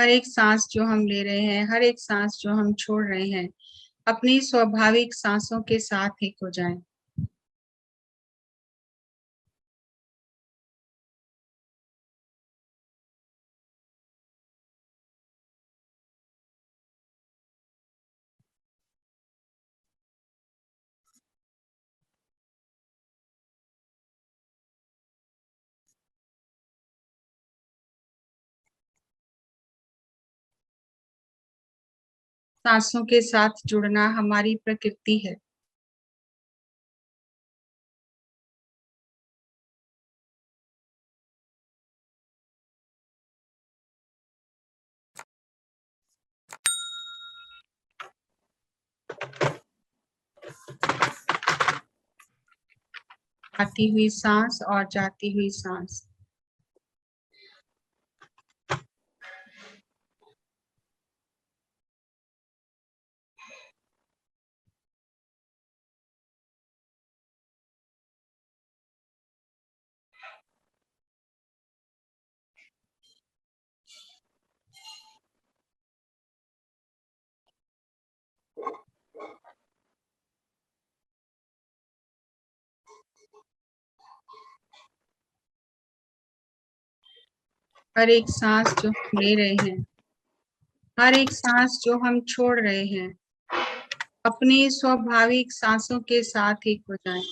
हर एक सांस जो हम ले रहे हैं, हर एक सांस जो हम छोड़ रहे हैं, अपनी स्वाभाविक सांसों के साथ एक हो जाएं। सांसों के साथ जुड़ना हमारी प्रकृति है। आती हुई सांस और जाती हुई सांस। हर एक सांस जो हम ले रहे हैं, हर एक सांस जो हम छोड़ रहे हैं, अपनी स्वाभाविक सांसों के साथ एक हो जाएं।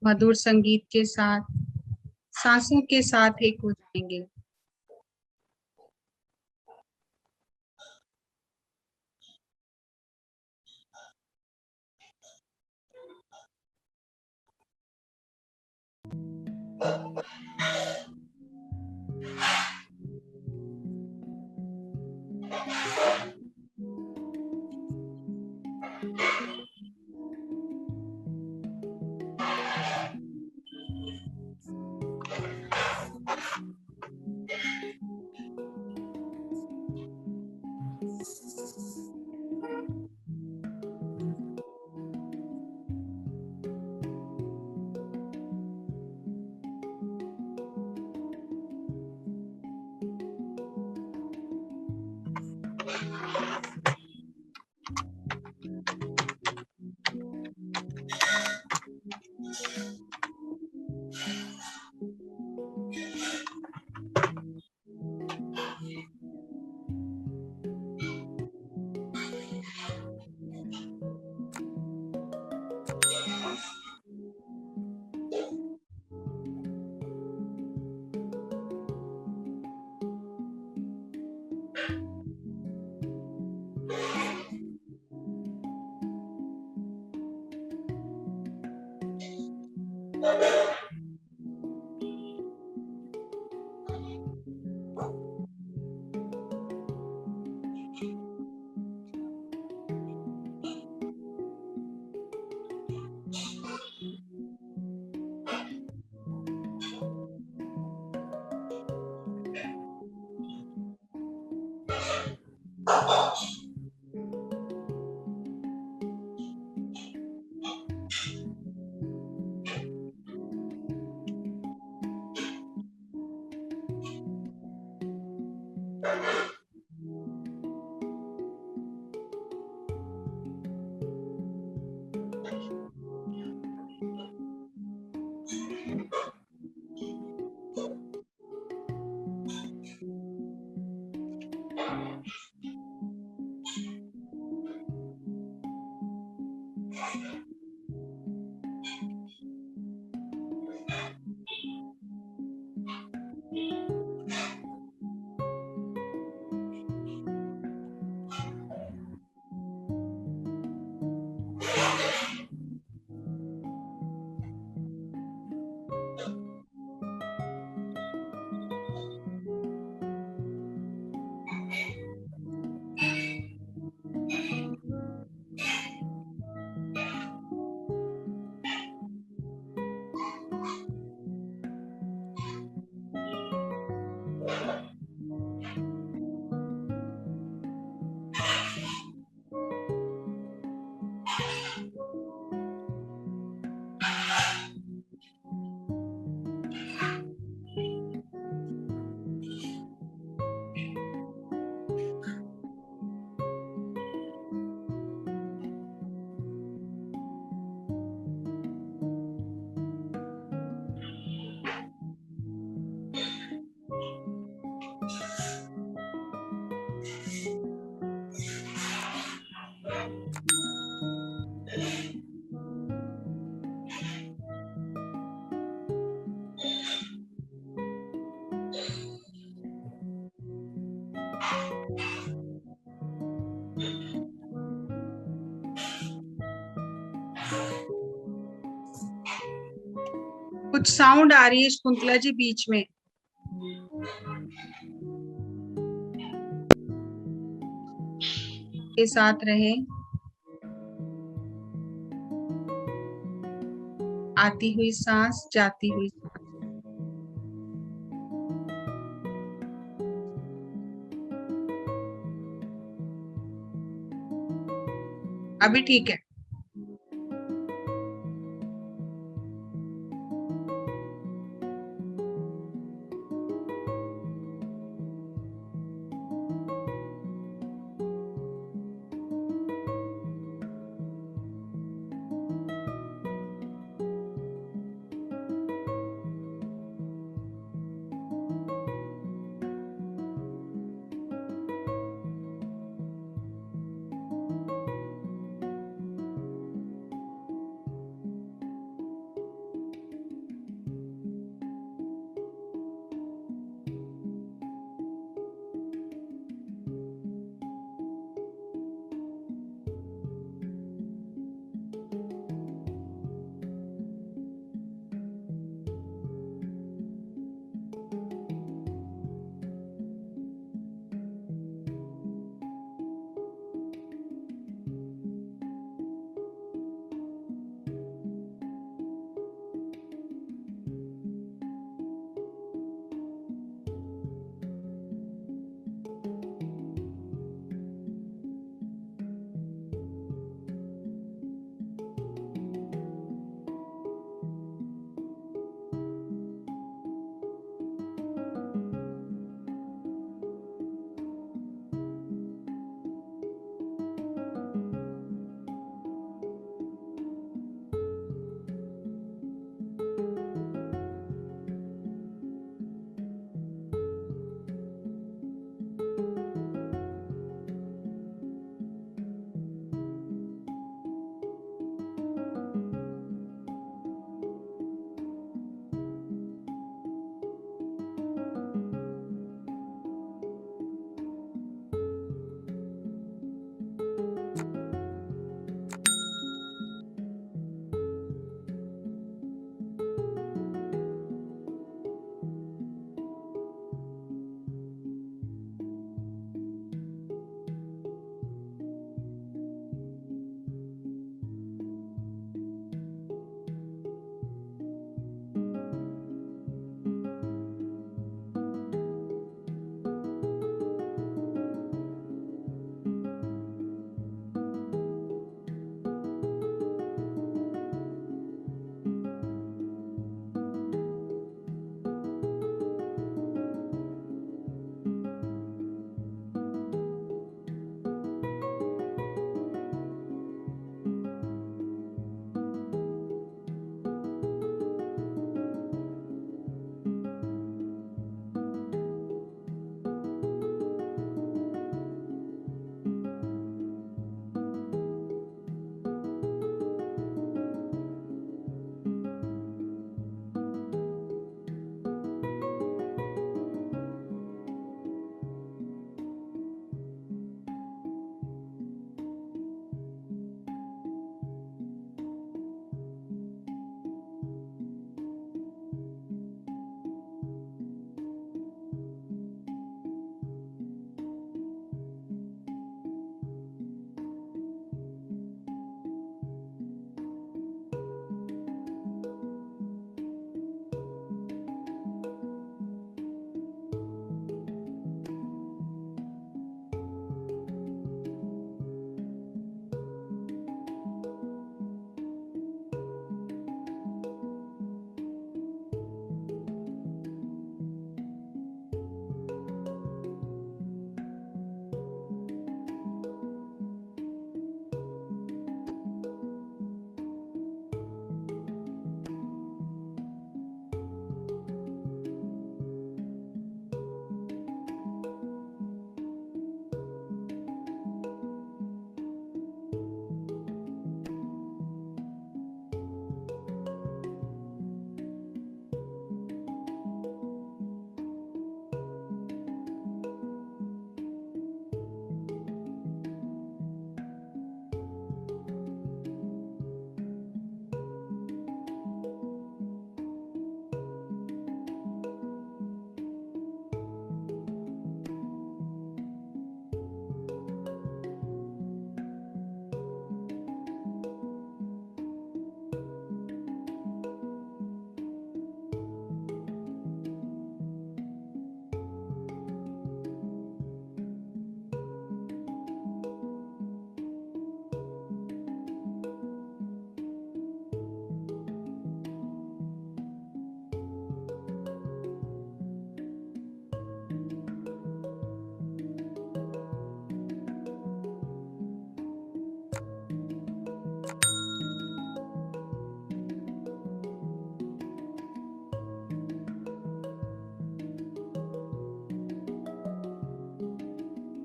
मधुर संगीत के साथ सांसों के साथ एक हो जाएंगे। कुछ साउंड आ रही है शकुंतला जी बीच में। के साथ रहें। आती हुई सांस, जाती हुई सांस। अभी ठीक है।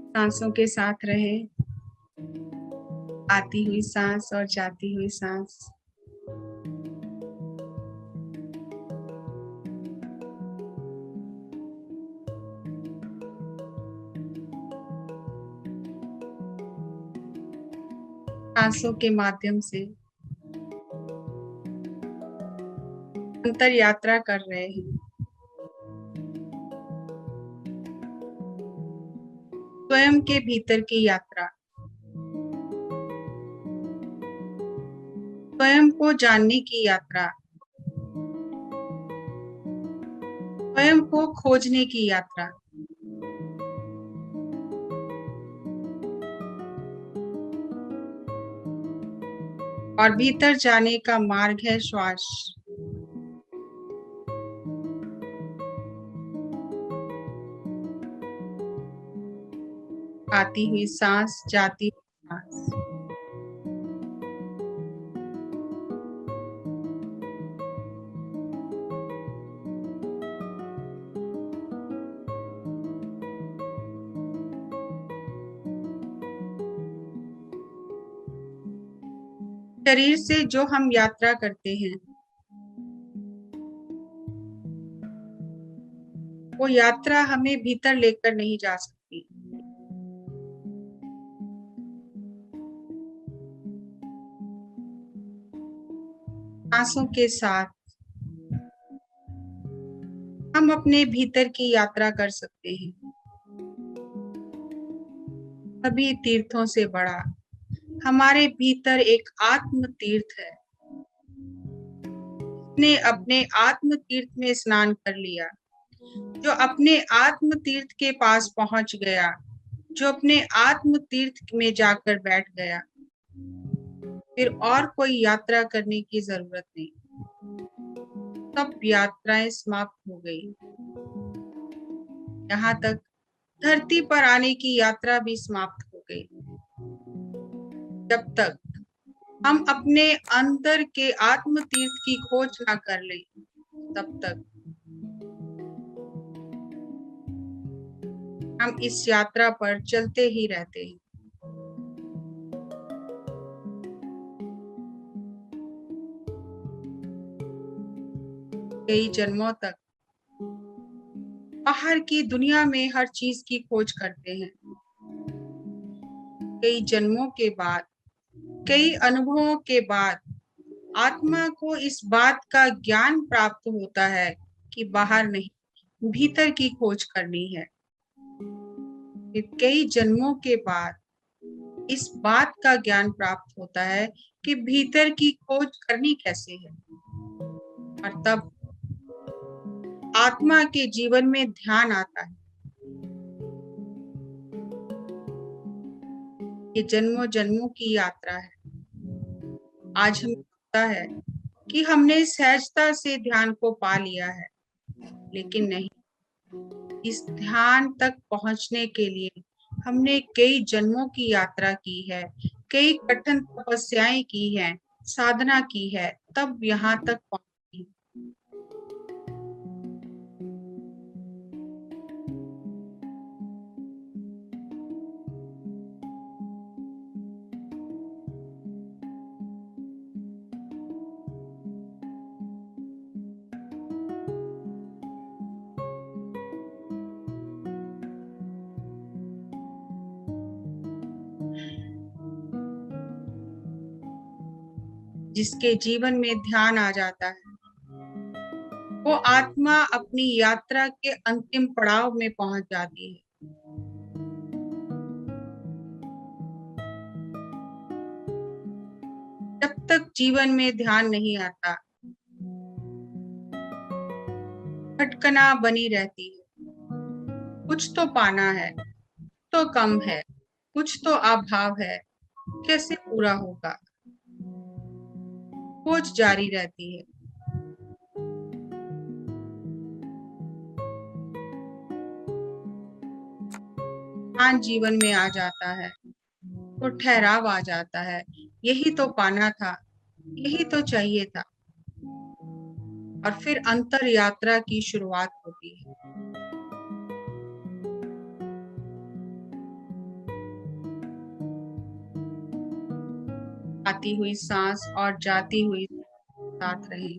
सांसों के साथ रहे, आती हुई सांस और जाती हुई सांस। सांसों के माध्यम से अंतर यात्रा कर रहे हैं। स्वयं के भीतर की यात्रा, स्वयं को जानने की यात्रा, स्वयं को खोजने की यात्रा। और भीतर जाने का मार्ग है श्वास। आती हुई सांस, जाती हुई सांस। शरीर से जो हम यात्रा करते हैं, वो यात्रा हमें भीतर लेकर नहीं जा सकती। सांसों के साथ हम अपने भीतर की यात्रा कर सकते हैं। सभी तीर्थों से बड़ा हमारे भीतर एक आत्म तीर्थ है। ने अपने आत्म तीर्थ में स्नान कर लिया, जो अपने आत्म तीर्थ के पास पहुंच गया, जो अपने आत्म तीर्थ में जाकर बैठ गया, फिर और कोई यात्रा करने की जरूरत नहीं। सब यात्राएं समाप्त हो गई। यहाँ तक धरती पर आने की यात्रा भी समाप्त हो गई। जब तक हम अपने अंदर के आत्म तीर्थ की खोज ना कर लें, तब तक हम इस यात्रा पर चलते ही रहते हैं। कई जन्मों तक बाहर की दुनिया में हर चीज की खोज करते हैं। कई जन्मों के बाद, कई अनुभवों के बाद आत्मा को इस बात का ज्ञान प्राप्त होता है कि बाहर नहीं, भीतर की खोज करनी है। फिर कई जन्मों के बाद इस बात का ज्ञान प्राप्त होता है कि भीतर की खोज करनी कैसे है। और तब आत्मा के जीवन में ध्यान आता है। ये जन्मों जन्मों की यात्रा है। आज हमें लगता है कि हमने सहजता से ध्यान को पा लिया है, लेकिन नहीं। इस ध्यान तक पहुंचने के लिए हमने कई जन्मों की यात्रा की है, कई कठिन तपस्याएं की हैं, साधना की है, तब यहाँ तक पहुंची। जिसके जीवन में ध्यान आ जाता है, वो आत्मा अपनी यात्रा के अंतिम पड़ाव में पहुंच जाती है। जब तक जीवन में ध्यान नहीं आता, भटकना बनी रहती है। कुछ तो पाना है, तो कम है, कुछ तो अभाव है, कैसे पूरा होगा, खोज जारी रहती है। ध्यान जीवन में आ जाता है तो ठहराव आ जाता है। यही तो पाना था, यही तो चाहिए था। और फिर अंतर यात्रा की शुरुआत होती है। आती हुई सांस और जाती हुई साथ रहे।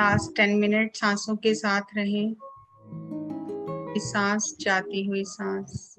लास्ट 10 मिनट सांसों के साथ रहें। सांस जाती हुई सांस,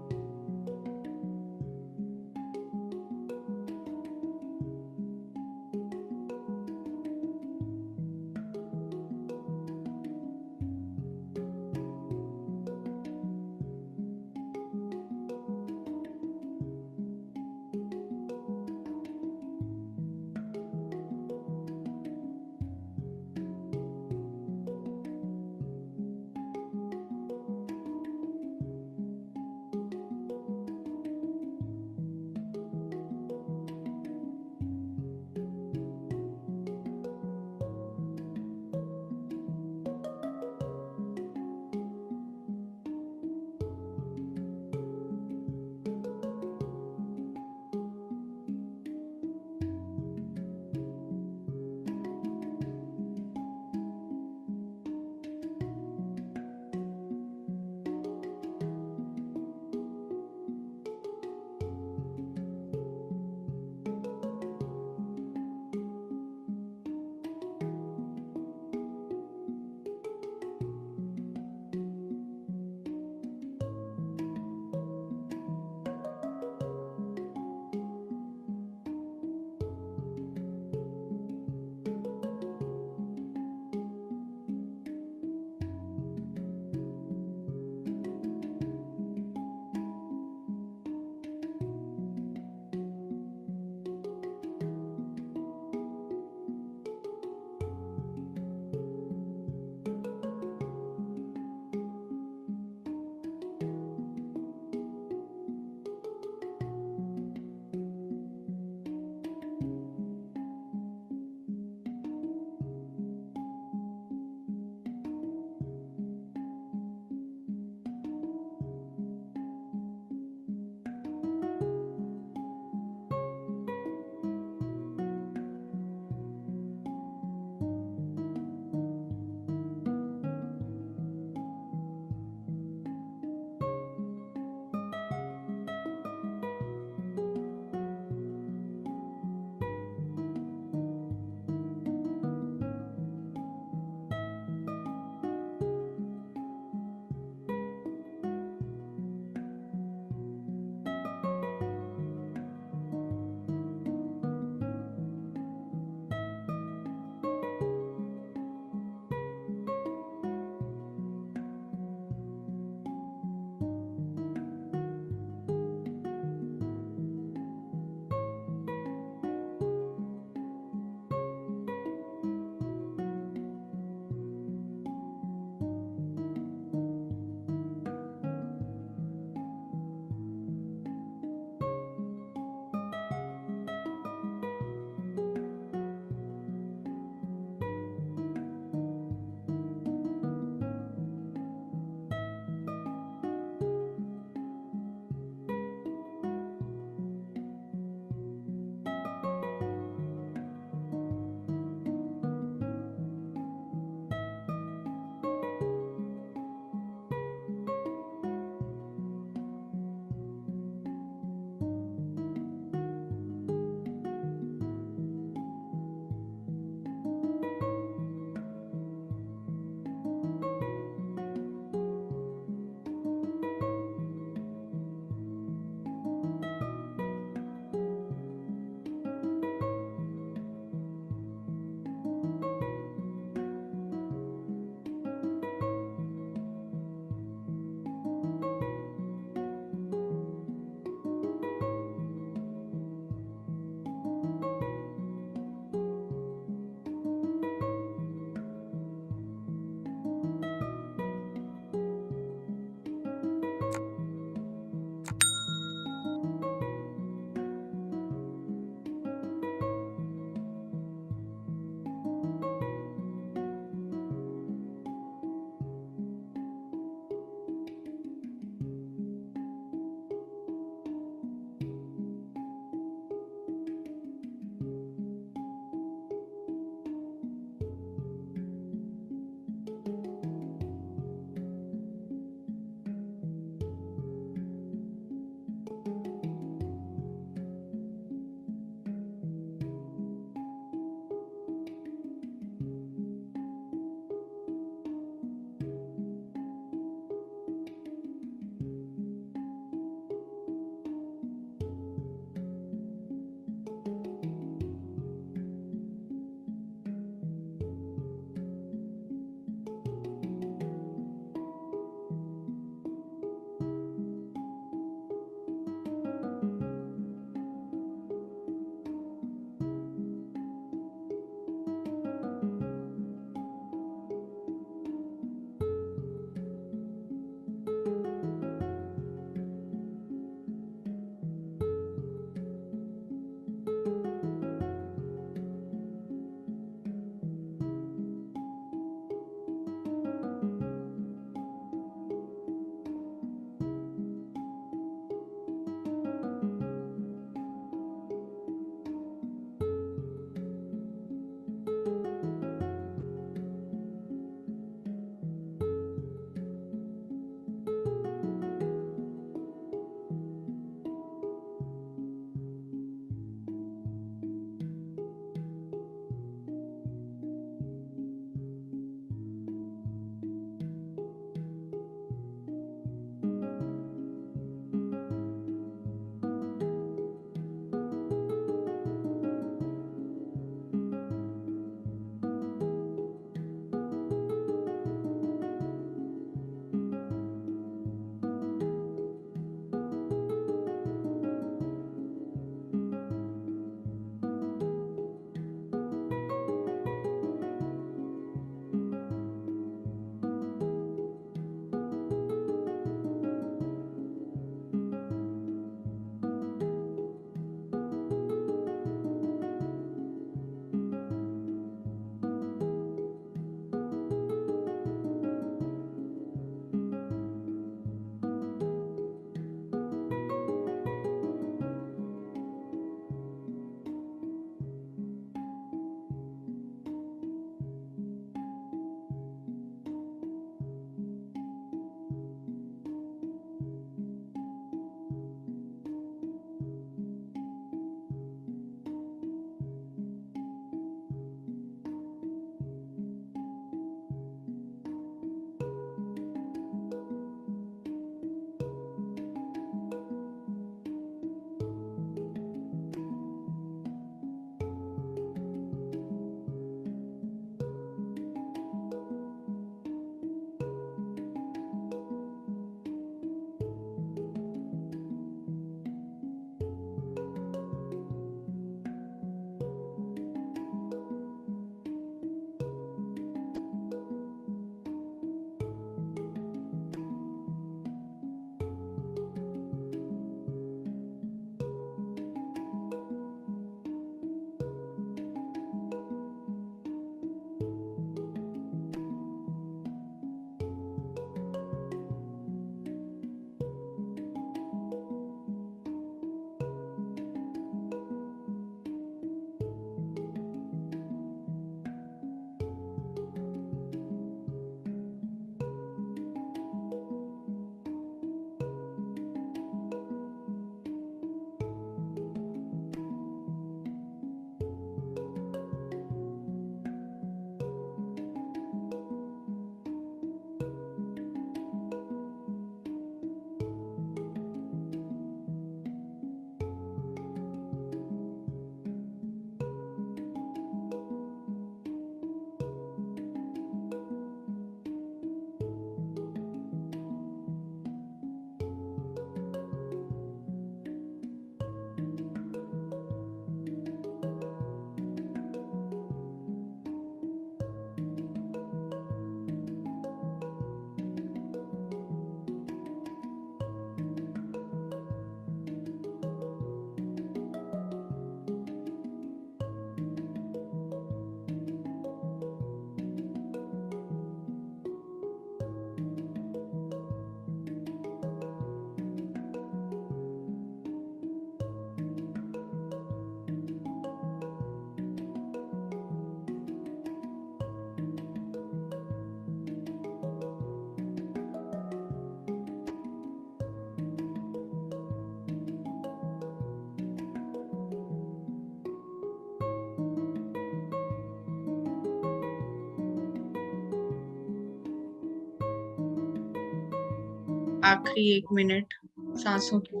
आखिरी 1 मिनट सांसों की,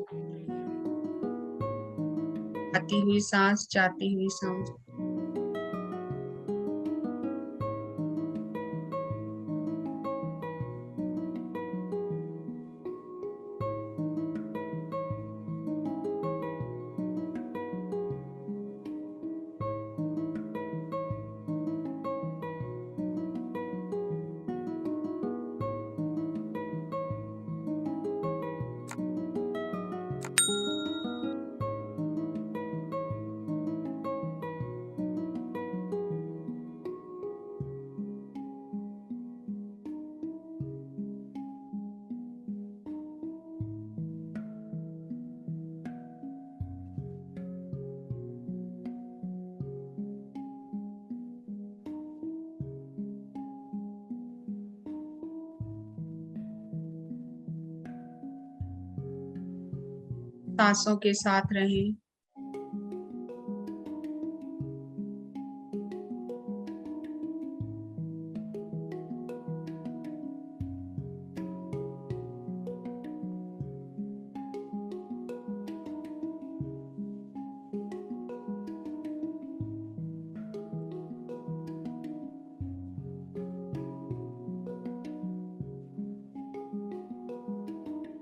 आती हुई सांस, जाती हुई सांस। सांसों के साथ रहें।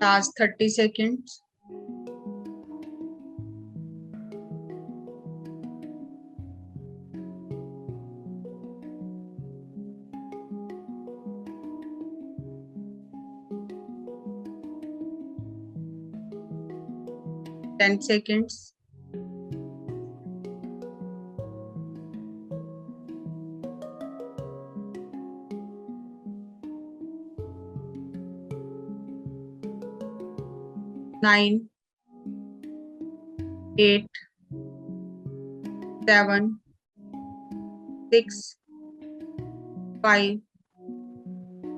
Last 30 seconds. Ten seconds. 9, 8, 7, 6, 5,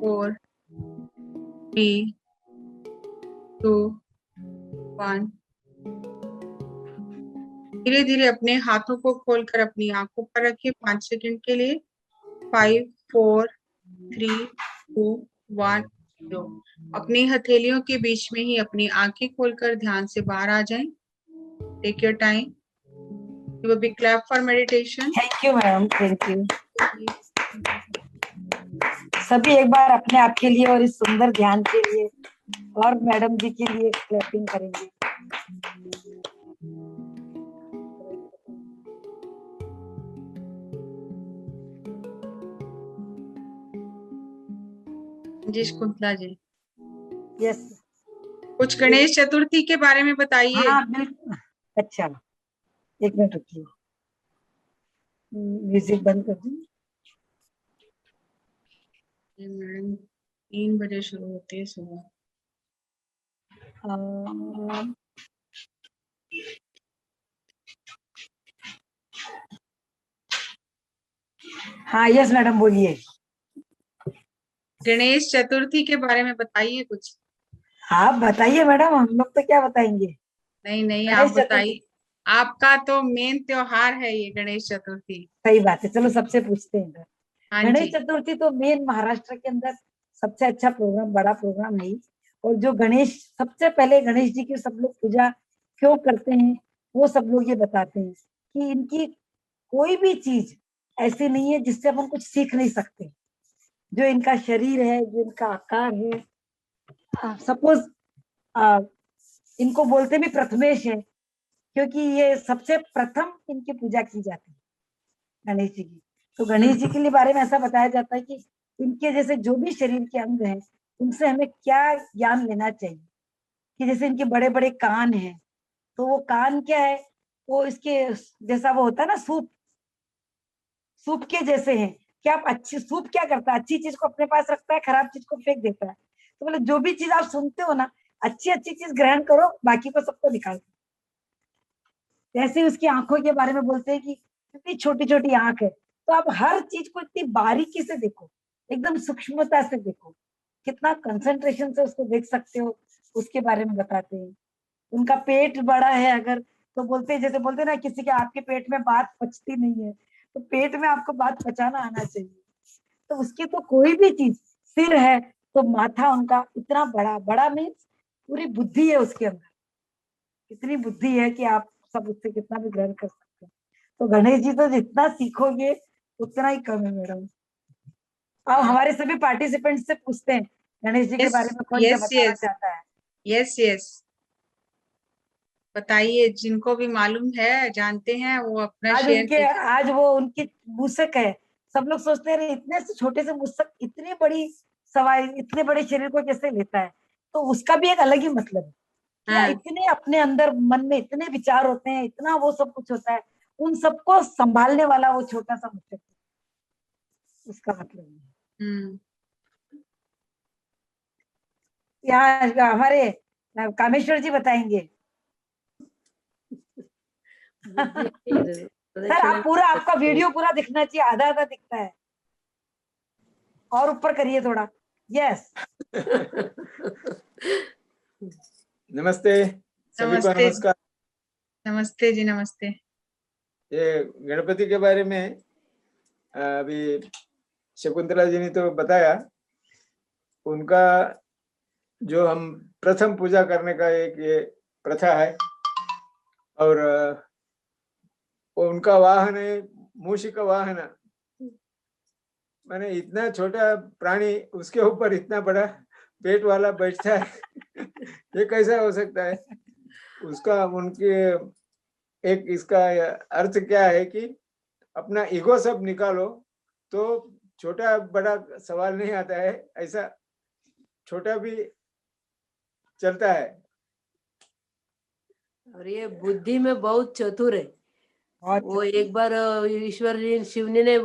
4, 3, 2, 1। धीरे धीरे अपने हाथों को खोलकर अपनी आंखों पर रखिए 5 सेकंड के लिए। 5, 4, 3, 2, 1, 0। अपनी हथेलियों के बीच में ही अपनी आंखें खोलकर ध्यान से बाहर आ जाएं। Take your time. Give a big clap for meditation. Thank you madam, thank you. सभी एक बार अपने आप के लिए और इस सुंदर ध्यान के लिए और मैडम जी के लिए क्लैपिंग करेंगे। जी शकुंतला जी, यस। कुछ गणेश चतुर्थी के बारे में बताइए। हाँ बिल्कुल। अच्छा, 1 मिनट रुकिए, म्यूजिक बंद कर दूं। मैडम 3 बजे शुरू होती है सुबह। हाँ यस मैडम, बोलिए। गणेश चतुर्थी के बारे में बताइए कुछ। आप बताइए मैडम, हम लोग तो क्या बताएंगे। नहीं नहीं, आप गणेश चतुर्थी बताइए। आपका तो मेन त्योहार है ये गणेश चतुर्थी। सही बात है, चलो सबसे पूछते हैं। हाँ गणेश जी। चतुर्थी तो मेन महाराष्ट्र के अंदर सबसे अच्छा प्रोग्राम, बड़ा प्रोग्राम है। और जो गणेश, सबसे पहले गणेश जी की सब लोग पूजा क्यों करते हैं, वो सब लोग ये बताते हैं कि इनकी कोई भी चीज ऐसी नहीं है जिससे अपन कुछ सीख नहीं सकते। जो इनका शरीर है, जो इनका आकार है, सपोज इनको बोलते भी प्रथमेश है, क्योंकि ये सबसे प्रथम इनकी पूजा की जाती है गणेश जी की। तो गणेश जी के लिए बारे में ऐसा बताया जाता है कि इनके जैसे जो भी शरीर के अंग हैं, उनसे हमें क्या ज्ञान लेना चाहिए। कि जैसे इनके बड़े बड़े कान हैं, तो वो कान क्या है, वो इसके जैसा वो होता है ना, सूप, सूप के जैसे हैं। क्या आप अच्छी सूप क्या करता है, अच्छी चीज को अपने पास रखता है, खराब चीज को फेंक देता है। तो बोले जो भी चीज आप सुनते हो ना, अच्छी अच्छी चीज ग्रहण करो, बाकी को सबको निकाल दो। जैसे उसकी आंखों के बारे में बोलते हैं कि इतनी छोटी छोटी आंख है, तो आप हर चीज को इतनी बारीकी से देखो, एकदम सूक्ष्मता से देखो, कितना कंसंट्रेशन से उसको देख सकते हो, उसके बारे में बताते हैं। उनका पेट बड़ा है अगर, तो बोलते हैं, जैसे बोलते हैं ना किसी के, आपके पेट में बात पचती नहीं है, तो पेट में आपको बात पचाना आना चाहिए। तो उसकी तो कोई भी चीज, सिर है तो माथा उनका इतना बड़ा, बड़ा मीन्स पूरी बुद्धि है उसके अंदर, इतनी बुद्धि है कि आप सब उससे कितना भी ग्रहण कर सकते हैं। तो गणेश जी तो जितना सीखोगे उतना ही कम है मैडम। अब हमारे सभी पार्टिसिपेंट से पूछते हैं गणेश जी के बारे में कौन क्या यस बताना यस चाहता है। यस यस, बताइए, जिनको भी मालूम है, जानते हैं, वो अपना शेयर कीजिए। आज वो उनकी मूसक है। सब लोग सोचते हैं इतने से छोटे से मूसक इतनी बड़ी सवारी, इतने बड़े शरीर को कैसे लेता है, तो उसका भी एक अलग ही मतलब है। क्या हाँ इतने अपने अंदर मन में इतने विचार होते हैं, इतना वो सब कुछ होता है, उन सबको संभालने वाला वो छोटा सा मूसक है, उसका मतलब है। हम्म यहाँ हमारे कामेश्वर जी बताएंगे। सर आप पूरा, आपका वीडियो पूरा दिखना चाहिए, आधा आधा दिखता है, और ऊपर करिए थोड़ा। यस। नमस्ते सभी को, नमस्ते नमस्कार। नमस्ते जी, नमस्ते। ये गणपति के बारे में अभी शकुंतला जी ने तो बताया, उनका जो हम प्रथम पूजा करने का एक ये प्रथा है, और वो उनका वाहन है मूषिक वाहन। माने इतना छोटा प्राणी, उसके ऊपर इतना बड़ा पेट वाला बैठता है ये कैसा हो सकता है? उसका उनके एक इसका अर्थ क्या है कि अपना ईगो सब निकालो तो छोटा बड़ा सवाल नहीं आता है, ऐसा छोटा भी चलता है। और ये बुद्धि में बहुत चतुर है। वो एक बार ईश्वर जी शिवने ने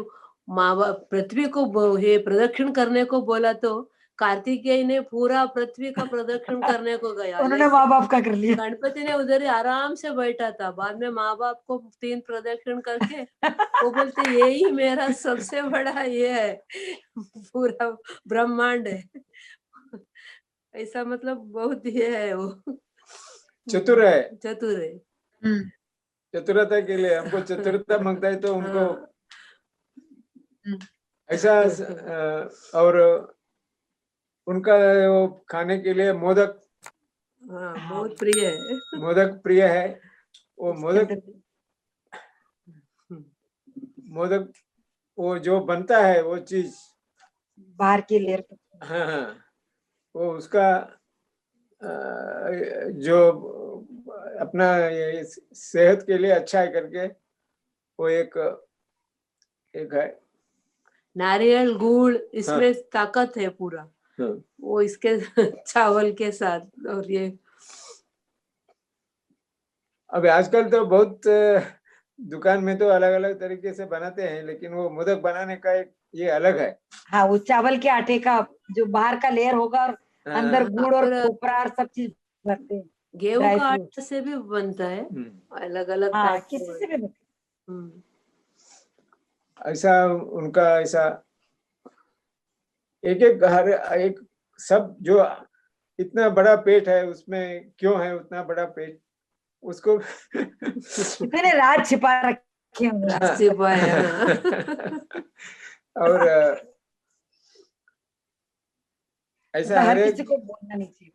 माँ बाप पृथ्वी को ये प्रदक्षिण करने को बोला, तो कार्तिकेय ने पूरा पृथ्वी का प्रदक्षिण करने को गया। उन्होंने माँ बाप का कर लिया। गणपति ने उधर ही आराम से बैठा था। बाद में माँ बाप को 3 प्रदक्षिण करके वो बोलते यही मेरा सबसे बड़ा ये है, पूरा ब्रह्मांड है। ऐसा मतलब बहुत ये है वो, चतुर है, चतुर है। चतुरता के लिए हमको चतुरता मांगता है तो उनको हम्म ऐसा और उनका वो खाने के लिए मोदक, बहुत प्रिय है। मोदक प्रिय है। वो मोदक वो जो बनता है वो चीज बाहर की लेयर। हाँ हाँ, वो उसका जो अपना ये सेहत के लिए अच्छा है करके वो एक है नारियल गुड़, इसमें हाँ। ताकत है पूरा। हाँ। वो इसके चावल के साथ। और ये अब आजकल तो बहुत दुकान में तो अलग अलग तरीके से बनाते हैं, लेकिन वो मोदक बनाने का एक ये अलग है। हाँ, वो चावल के आटे का जो बाहर का लेयर होगा और अंदर गुड़ और खोपरा और सब चीज भरते हैं। गेहूं का आटा से भी बनता है, अलग अलग टाइप किसी से भी बनता है। ऐसा उनका ऐसा एक एक हर एक सब जो इतना बड़ा पेट है, उसमें क्यों है उतना बड़ा पेट, उसको इतने राज छिपा रखे और ऐसा हर किसी को बोलना नहीं चाहिए।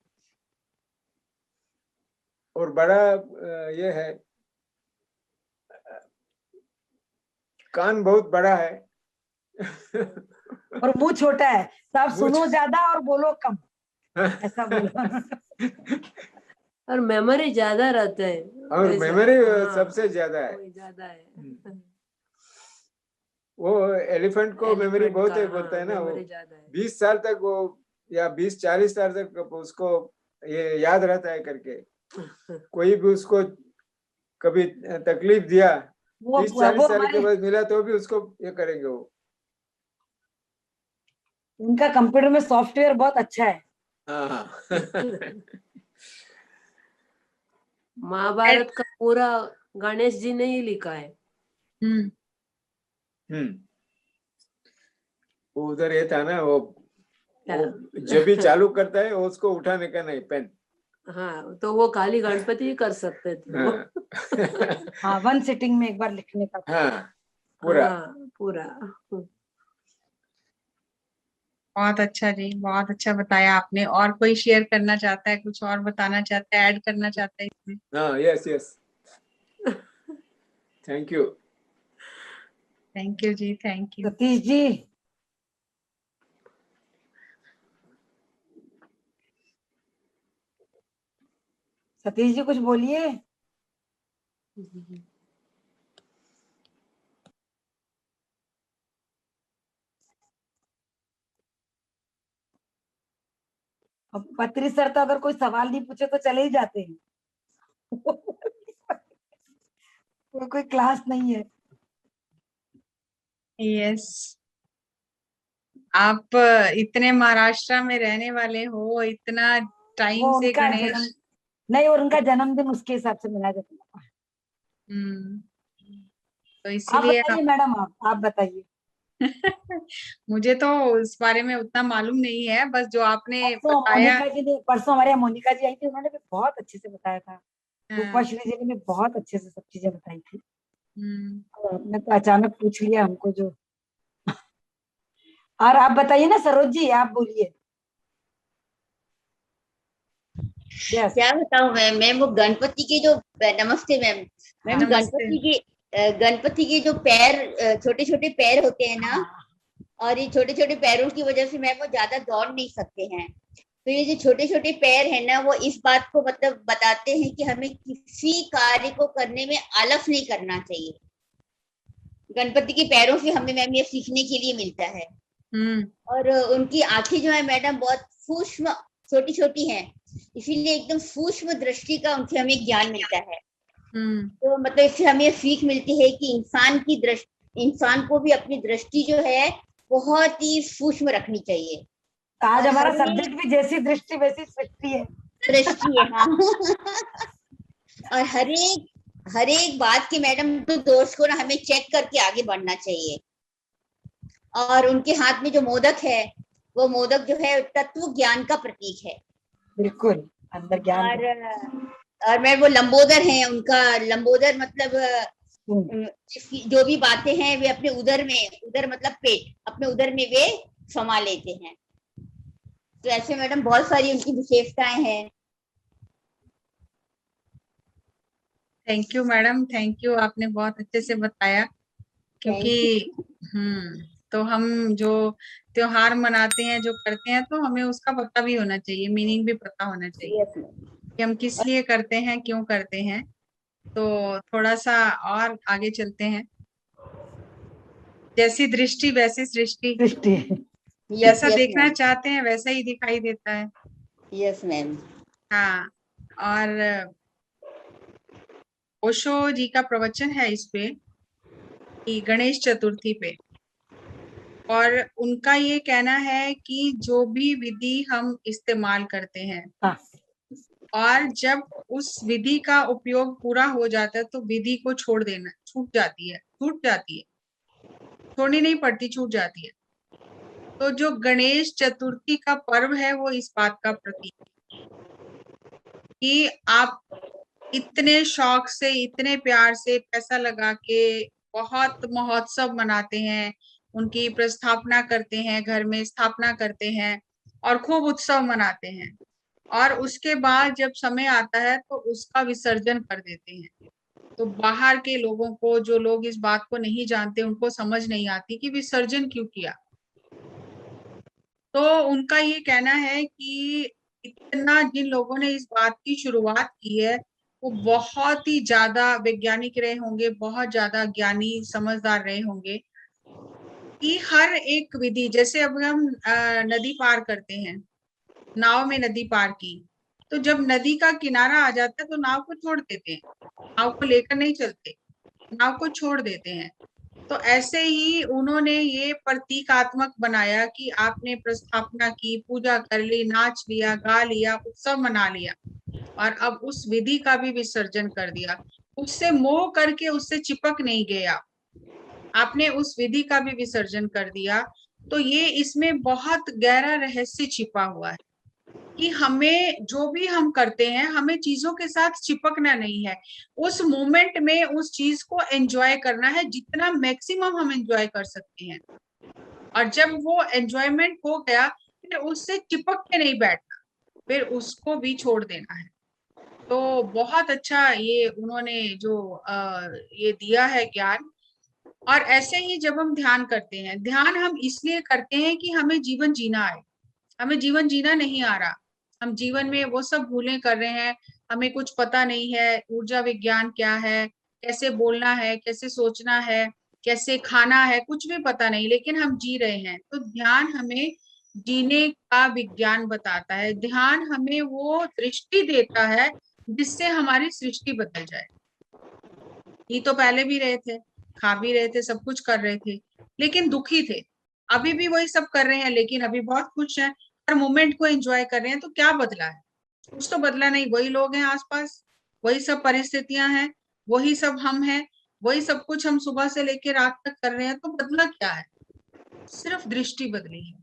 और बड़ा ये है, कान बहुत बड़ा है और मुंह छोटा है, तो आप सुनो ज्यादा और बोलो कम, ऐसा बोलो। और मेमोरी ज्यादा रहता है। और मेमोरी सबसे ज्यादा है। वो एलिफेंट को मेमोरी बहुत है बोलता है ना, वो 20 साल तक वो या 20-40 साल तक उसको ये याद रहता है करके। कोई भी उसको कभी तकलीफ दिया 30-40 साल के बाद मिला तो भी उसको ये करेंगे वो। उनका कंप्यूटर में सॉफ्टवेयर बहुत अच्छा है। महाभारत का पूरा गणेश जी ने ही लिखा है। वो उधर ये था ना, वो जब भी चालू करता है उसको उठाने का नहीं, पेन। हाँ, तो वो खाली गणपति ही कर सकते थे। हाँ, 1 सिटिंग में एक बार लिखने का। हाँ, पूरा पूरा। बहुत अच्छा जी, बहुत अच्छा बताया आपने। और कोई शेयर करना चाहता है, कुछ और बताना चाहता है, ऐड करना चाहता है इसमें? हाँ, yes yes, thank you. Thank you जी, थैंक यू। सतीश जी, सतीश जी कुछ बोलिए। अब पत्री सर तो अगर कोई सवाल नहीं पूछे तो चले ही जाते हैं। कोई क्लास नहीं है। यस, आप इतने महाराष्ट्र में रहने वाले हो, इतना टाइम वो से उनका गणेश। जन्म नहीं, और उनका जन्मदिन उसके हिसाब से मनाया जाता है। हम्म, तो आप इसीलिए बताइए मैडम, आप बताइए। मुझे तो उस बारे में उतना मालूम नहीं है, बस जो आपने परसों बताया। मोनिका जी ने, परसों हमारे यहाँ मोनिका जी आई थी, उन्होंने भी बहुत अच्छे से बताया था। रूपा हाँ, श्री जी ने भी बहुत अच्छे से सब चीजें बताई थी। हम्म, और आपने तो अचानक पूछ लिया हमको जो। और आप बताइए ना सरोज जी, आप बोलिए। यस। क्या बताऊं मैम वो गणपति के जो, नमस्ते मैम। मैम नमस्ते। गणपति के जो पैर, छोटे छोटे पैर होते हैं ना, हाँ, और ये छोटे छोटे पैरों की वजह से मैम वो ज्यादा दौड़ नहीं सकते हैं। तो ये जो छोटे छोटे पैर है ना, वो इस बात को मतलब बताते हैं कि हमें किसी कार्य को करने में आलस नहीं करना चाहिए। गणपति के पैरों से हमें मैम ये सीखने के लिए मिलता है। हम्म, और उनकी आंखें जो है मैडम बहुत सूक्ष्म, छोटी छोटी हैं, इसीलिए एकदम सूक्ष्म दृष्टि का उनसे हमें ज्ञान मिलता है। हम्म, तो मतलब इससे हमें सीख मिलती है कि इंसान को भी अपनी दृष्टि जो है बहुत ही सूक्ष्म रखनी चाहिए। तो आज और हमारा हर एक सब्जेक्ट भी जैसी दृष्टि वैसी सृष्टि है। दृष्टि है, हाँ। और हर एक बात की मैडम तो दोस्त को ना हमें चेक करके आगे बढ़ना चाहिए। और उनके हाथ में जो मोदक है, वो मोदक जो है तत्व ज्ञान का प्रतीक है। बिल्कुल, अंदर ज्ञान और और मैं वो लंबोदर है, उनका लंबोदर मतलब जो भी बातें हैं वे अपने उदर मतलब पेट, अपने उदर में वे समा लेते हैं। तो ऐसे मैडम बहुत सारी उनकी विशेषताएं हैं। Thank you madam, thank you, आपने बहुत अच्छे से बताया। क्योंकि थैंक यू। तो हम जो त्योहार मनाते हैं, जो करते हैं, तो हमें उसका पता भी होना चाहिए, मीनिंग भी पता होना चाहिए यस मैम। कि हम किस लिए करते हैं, क्यों करते हैं। तो थोड़ा सा और आगे चलते हैं। जैसी दृष्टि वैसी सृष्टि, दृष्टि। यस जैसा यस देखना मैम। चाहते हैं वैसा ही दिखाई देता है। Yes ma'am. हाँ। और ओशो जी का प्रवचन है इस पे, कि गणेश चतुर्थी पे। और उनका ये कहना है कि जो भी विधि हम इस्तेमाल करते हैं, हाँ, और जब उस विधि का उपयोग पूरा हो जाता है, तो विधि को छोड़ देना, छूट जाती है, छोड़नी नहीं पड़ती, छूट जाती है। तो जो गणेश चतुर्थी का पर्व है, वो इस बात का प्रतीक है कि आप इतने शौक से, इतने प्यार से, पैसा लगा के बहुत महोत्सव मनाते हैं, उनकी प्रस्थापना करते हैं, घर में स्थापना करते हैं, और खूब उत्सव मनाते हैं। और उसके बाद जब समय आता है तो उसका विसर्जन कर देते हैं। तो बाहर के लोगों को, जो लोग इस बात को नहीं जानते, उनको समझ नहीं आती कि विसर्जन क्यों किया। तो उनका ये कहना है कि इतना जिन लोगों ने इस बात की शुरुआत की है, वो बहुत ही ज्यादा वैज्ञानिक रहे होंगे, बहुत ज्यादा ज्ञानी समझदार रहे होंगे, कि हर एक विधि, जैसे अब हम नदी पार करते हैं, नाव में नदी पार की, तो जब नदी का किनारा आ जाता है तो नाव को छोड़ देते हैं, नाव को लेकर नहीं चलते, नाव को छोड़ देते हैं। तो ऐसे ही उन्होंने ये प्रतीकात्मक बनाया कि आपने प्रस्थापना की, पूजा कर ली, नाच लिया, गा लिया, उत्सव मना लिया, और अब उस विधि का भी विसर्जन कर दिया। उससे मोह करके उससे चिपक नहीं गया, आपने उस विधि का भी विसर्जन कर दिया। तो ये इसमें बहुत गहरा रहस्य छिपा हुआ है कि हमें जो भी हम करते हैं, हमें चीजों के साथ चिपकना नहीं है, उस मोमेंट में उस चीज को एंजॉय करना है, जितना मैक्सिमम हम एंजॉय कर सकते हैं। और जब वो एंजॉयमेंट हो गया फिर उससे चिपक के नहीं बैठना, फिर उसको भी छोड़ देना है। तो बहुत अच्छा ये उन्होंने जो ये दिया है ज्ञान। और ऐसे ही जब हम ध्यान करते हैं, ध्यान हम इसलिए करते हैं कि हमें जीवन जीना आए। हमें जीवन जीना नहीं आ रहा, हम जीवन में वो सब भूलें कर रहे हैं, हमें कुछ पता नहीं है ऊर्जा विज्ञान क्या है, कैसे बोलना है, कैसे सोचना है, कैसे खाना है, कुछ भी पता नहीं, लेकिन हम जी रहे हैं। तो ध्यान हमें जीने का विज्ञान बताता है। ध्यान हमें वो दृष्टि देता है जिससे हमारी सृष्टि बदल जाए। ये तो पहले भी रहे थे, खा भी रहे थे, सब कुछ कर रहे थे, लेकिन दुखी थे। अभी भी वही सब कर रहे हैं, लेकिन अभी बहुत खुश हैं, हर मोमेंट को एंजॉय कर रहे हैं। तो क्या बदला है? कुछ तो बदला नहीं, वही लोग हैं आसपास, वही सब परिस्थितियां हैं, वही सब हम हैं, वही सब कुछ हम सुबह से लेकर रात तक कर रहे हैं। तो बदला क्या है? सिर्फ दृष्टि बदली है,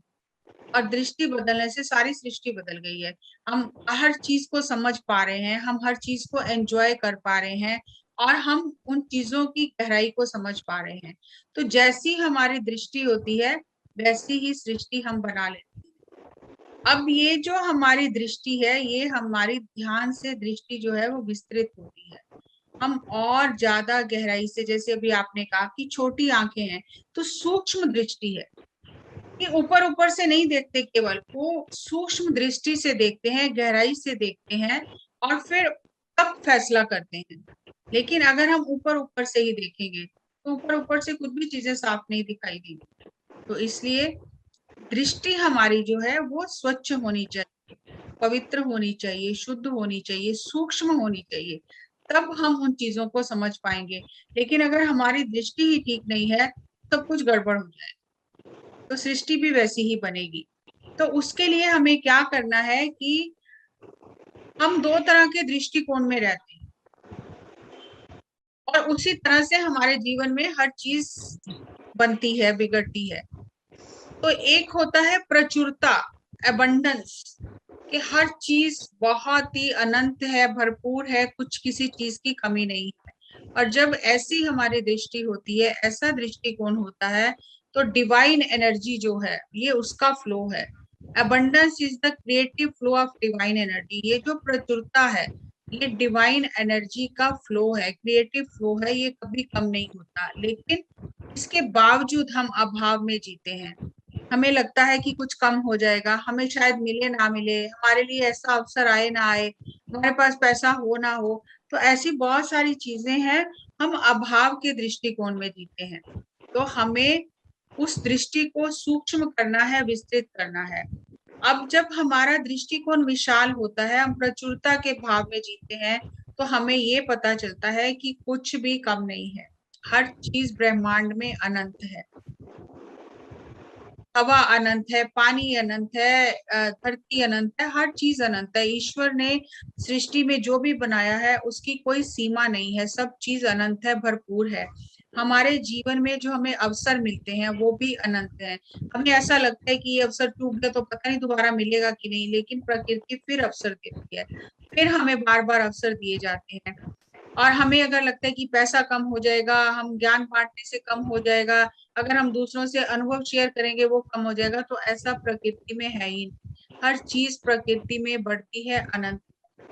और दृष्टि बदलने से सारी सृष्टि बदल गई है। हम हर चीज को समझ पा रहे हैं, हम हर चीज को एंजॉय कर पा रहे हैं, और हम उन चीजों की गहराई को समझ पा रहे हैं। तो जैसी हमारी दृष्टि होती है वैसी ही सृष्टि हम बना लेते हैं। अब ये जो हमारी दृष्टि है, ये हमारी ध्यान से दृष्टि जो है वो विस्तृत होती है। हम और ज्यादा गहराई से, जैसे अभी आपने कहा कि छोटी आंखें हैं, तो सूक्ष्म दृष्टि है कि ऊपर ऊपर से नहीं देखते, केवल वो सूक्ष्म दृष्टि से देखते हैं, गहराई से देखते हैं, और फिर तब फैसला करते हैं। लेकिन अगर हम ऊपर ऊपर से ही देखेंगे तो ऊपर ऊपर से कुछ भी चीजें साफ नहीं दिखाई देंगी। तो इसलिए दृष्टि हमारी जो है वो स्वच्छ होनी चाहिए, पवित्र होनी चाहिए, शुद्ध होनी चाहिए, सूक्ष्म होनी चाहिए, तब हम उन चीजों को समझ पाएंगे। लेकिन अगर हमारी दृष्टि ही ठीक नहीं है, सब कुछ गड़बड़ हो जाए, तो सृष्टि भी वैसी ही बनेगी। तो उसके लिए हमें क्या करना है कि हम दो तरह के दृष्टिकोण में रहते हैं, और उसी तरह से हमारे जीवन में हर चीज बनती है, बिगड़ती है। तो एक होता है प्रचुरता, एबंडेंस, कि हर चीज बहुत ही अनंत है, भरपूर है, कुछ किसी चीज की कमी नहीं है। और जब ऐसी हमारी दृष्टि होती है, ऐसा दृष्टिकोण होता है, तो डिवाइन एनर्जी जो है ये उसका फ्लो है। Abundance is the creative flow of divine energy. ये जो प्रचुरता है ये डिवाइन एनर्जी का फ्लो है, क्रिएटिव फ्लो है, ये कभी कम नहीं होता। लेकिन इसके बावजूद हम अभाव में जीते हैं। हमें लगता है कि कुछ कम हो जाएगा, हमें शायद मिले ना मिले, हमारे लिए ऐसा अवसर आए ना आए, हमारे पास पैसा हो ना हो। तो ऐसी बहुत सारी चीजें हैं, हम अभाव के दृष्टिकोण में जीते हैं। तो हमें उस दृष्टि को सूक्ष्म करना है, विस्तृत करना है। अब जब हमारा दृष्टिकोण विशाल होता है, हम प्रचुरता के भाव में जीते हैं, तो हमें ये पता चलता है कि कुछ भी कम नहीं है, हर चीज ब्रह्मांड में अनंत है। हवा अनंत है, पानी अनंत है, धरती अनंत है, हर चीज अनंत है। ईश्वर ने सृष्टि में जो भी बनाया है उसकी कोई सीमा नहीं है, सब चीज अनंत है, भरपूर है। हमारे जीवन में जो हमें अवसर मिलते हैं वो भी अनंत है। हमें ऐसा लगता है कि ये अवसर टूट गया तो पता नहीं दोबारा मिलेगा कि नहीं, लेकिन प्रकृति फिर अवसर देती है, फिर हमें बार बार अवसर दिए जाते हैं। और हमें अगर लगता है कि पैसा कम हो जाएगा, हम ज्ञान बांटने से कम हो जाएगा, अगर हम दूसरों से अनुभव शेयर करेंगे वो कम हो जाएगा, तो ऐसा प्रकृति में है ही नहीं। हर चीज प्रकृति में बढ़ती है, अनंत।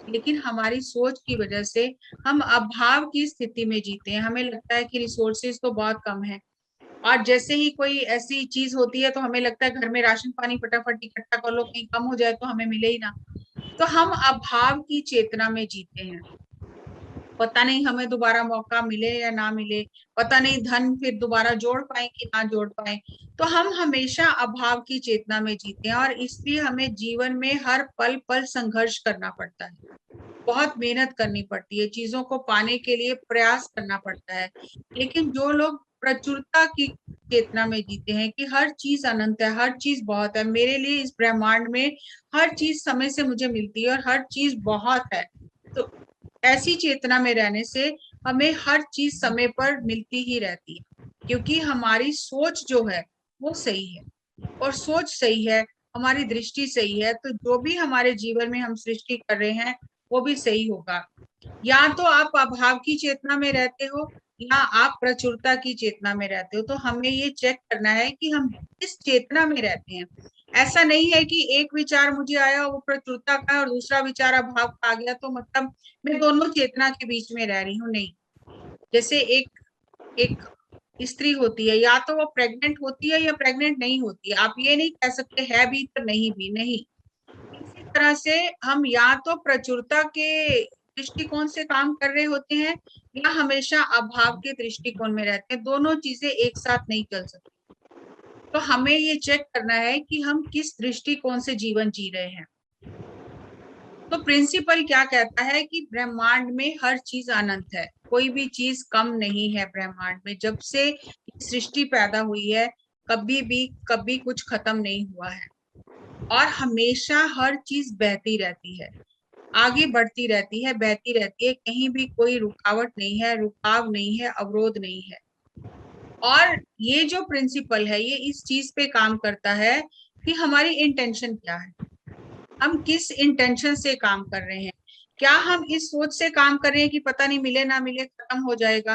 लेकिन हमारी सोच की वजह से हम अभाव की स्थिति में जीते हैं। हमें लगता है कि रिसोर्सेज तो बहुत कम है, और जैसे ही कोई ऐसी चीज होती है तो हमें लगता है घर में राशन पानी फटाफट इकट्ठा कर लो, कहीं कम हो जाए तो हमें मिले ही ना। तो हम अभाव की चेतना में जीते हैं। पता नहीं हमें दोबारा मौका मिले या ना मिले, पता नहीं धन फिर दोबारा जोड़ पाए कि ना जोड़ पाए। तो हम हमेशा अभाव की चेतना में जीते हैं, और इसलिए हमें जीवन में हर पल पल संघर्ष करना पड़ता है, बहुत मेहनत करनी पड़ती है, चीजों को पाने के लिए प्रयास करना पड़ता है। लेकिन जो लोग प्रचुरता की चेतना में जीते हैं कि हर चीज अनंत है, हर चीज बहुत है, मेरे लिए इस ब्रह्मांड में हर चीज समय से मुझे मिलती है और हर चीज बहुत है, तो ऐसी चेतना में रहने से हमें हर चीज समय पर मिलती ही रहती है। क्योंकि हमारी सोच जो है वो सही है, और सोच सही है, हमारी दृष्टि सही है, तो जो भी हमारे जीवन में हम सृष्टि कर रहे हैं वो भी सही होगा। या तो आप अभाव की चेतना में रहते हो, या आप प्रचुरता की चेतना में रहते हो, तो हमें ये चेक करना है कि हम किस चेतना में रहते हैं। ऐसा नहीं है कि एक विचार मुझे आया वो प्रचुरता का और दूसरा विचार अभाव का आ गया तो मतलब मैं दोनों चेतना के बीच में रह रही हूँ, नहीं। जैसे एक स्त्री होती है, या तो वो प्रेग्नेंट होती है या प्रेग्नेंट नहीं होती है, आप ये नहीं कह सकते है भी तो नहीं भी, नहीं। इसी तरह से हम या तो प्रचुरता के दृष्टिकोण से काम कर रहे होते हैं या हमेशा अभाव के दृष्टिकोण में रहते हैं, दोनों चीजें एक साथ नहीं चल सकती। तो हमें ये चेक करना है कि हम किस दृष्टिकोण से जीवन जी रहे हैं। तो प्रिंसिपल क्या कहता है कि ब्रह्मांड में हर चीज अनंत है, कोई भी चीज कम नहीं है ब्रह्मांड में। जब से सृष्टि पैदा हुई है कभी कुछ खत्म नहीं हुआ है, और हमेशा हर चीज बहती रहती है, आगे बढ़ती रहती है, बहती रहती है, कहीं भी कोई रुकावट नहीं है, रुकाव नहीं है, अवरोध नहीं है। और ये जो प्रिंसिपल है ये इस चीज पे काम करता है कि हमारी इंटेंशन क्या है, हम किस इंटेंशन से काम कर रहे हैं। क्या हम इस सोच से काम कर रहे हैं कि पता नहीं मिले ना मिले खत्म हो जाएगा,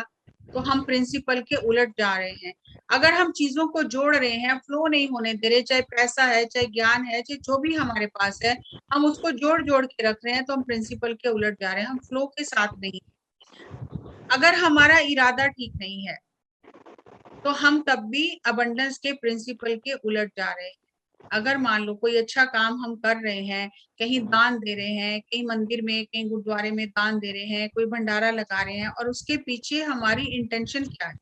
तो हम प्रिंसिपल के उलट जा रहे हैं। अगर हम चीजों को जोड़ रहे हैं, फ्लो नहीं होने दे रहे, चाहे पैसा है, चाहे ज्ञान है, चाहे जो भी हमारे पास है, हम उसको जोड़ जोड़ के रख रहे हैं, तो हम प्रिंसिपल के उलट जा रहे हैं, हम फ्लो के साथ नहीं। अगर हमारा इरादा ठीक नहीं है तो हम तब भी अबंडेंस के प्रिंसिपल के उलट जा रहे हैं। अगर मान लो कोई अच्छा काम हम कर रहे हैं, कहीं दान दे रहे हैं, कहीं मंदिर में, कहीं गुरुद्वारे में दान दे रहे हैं, कोई भंडारा लगा रहे हैं, और उसके पीछे हमारी इंटेंशन क्या है,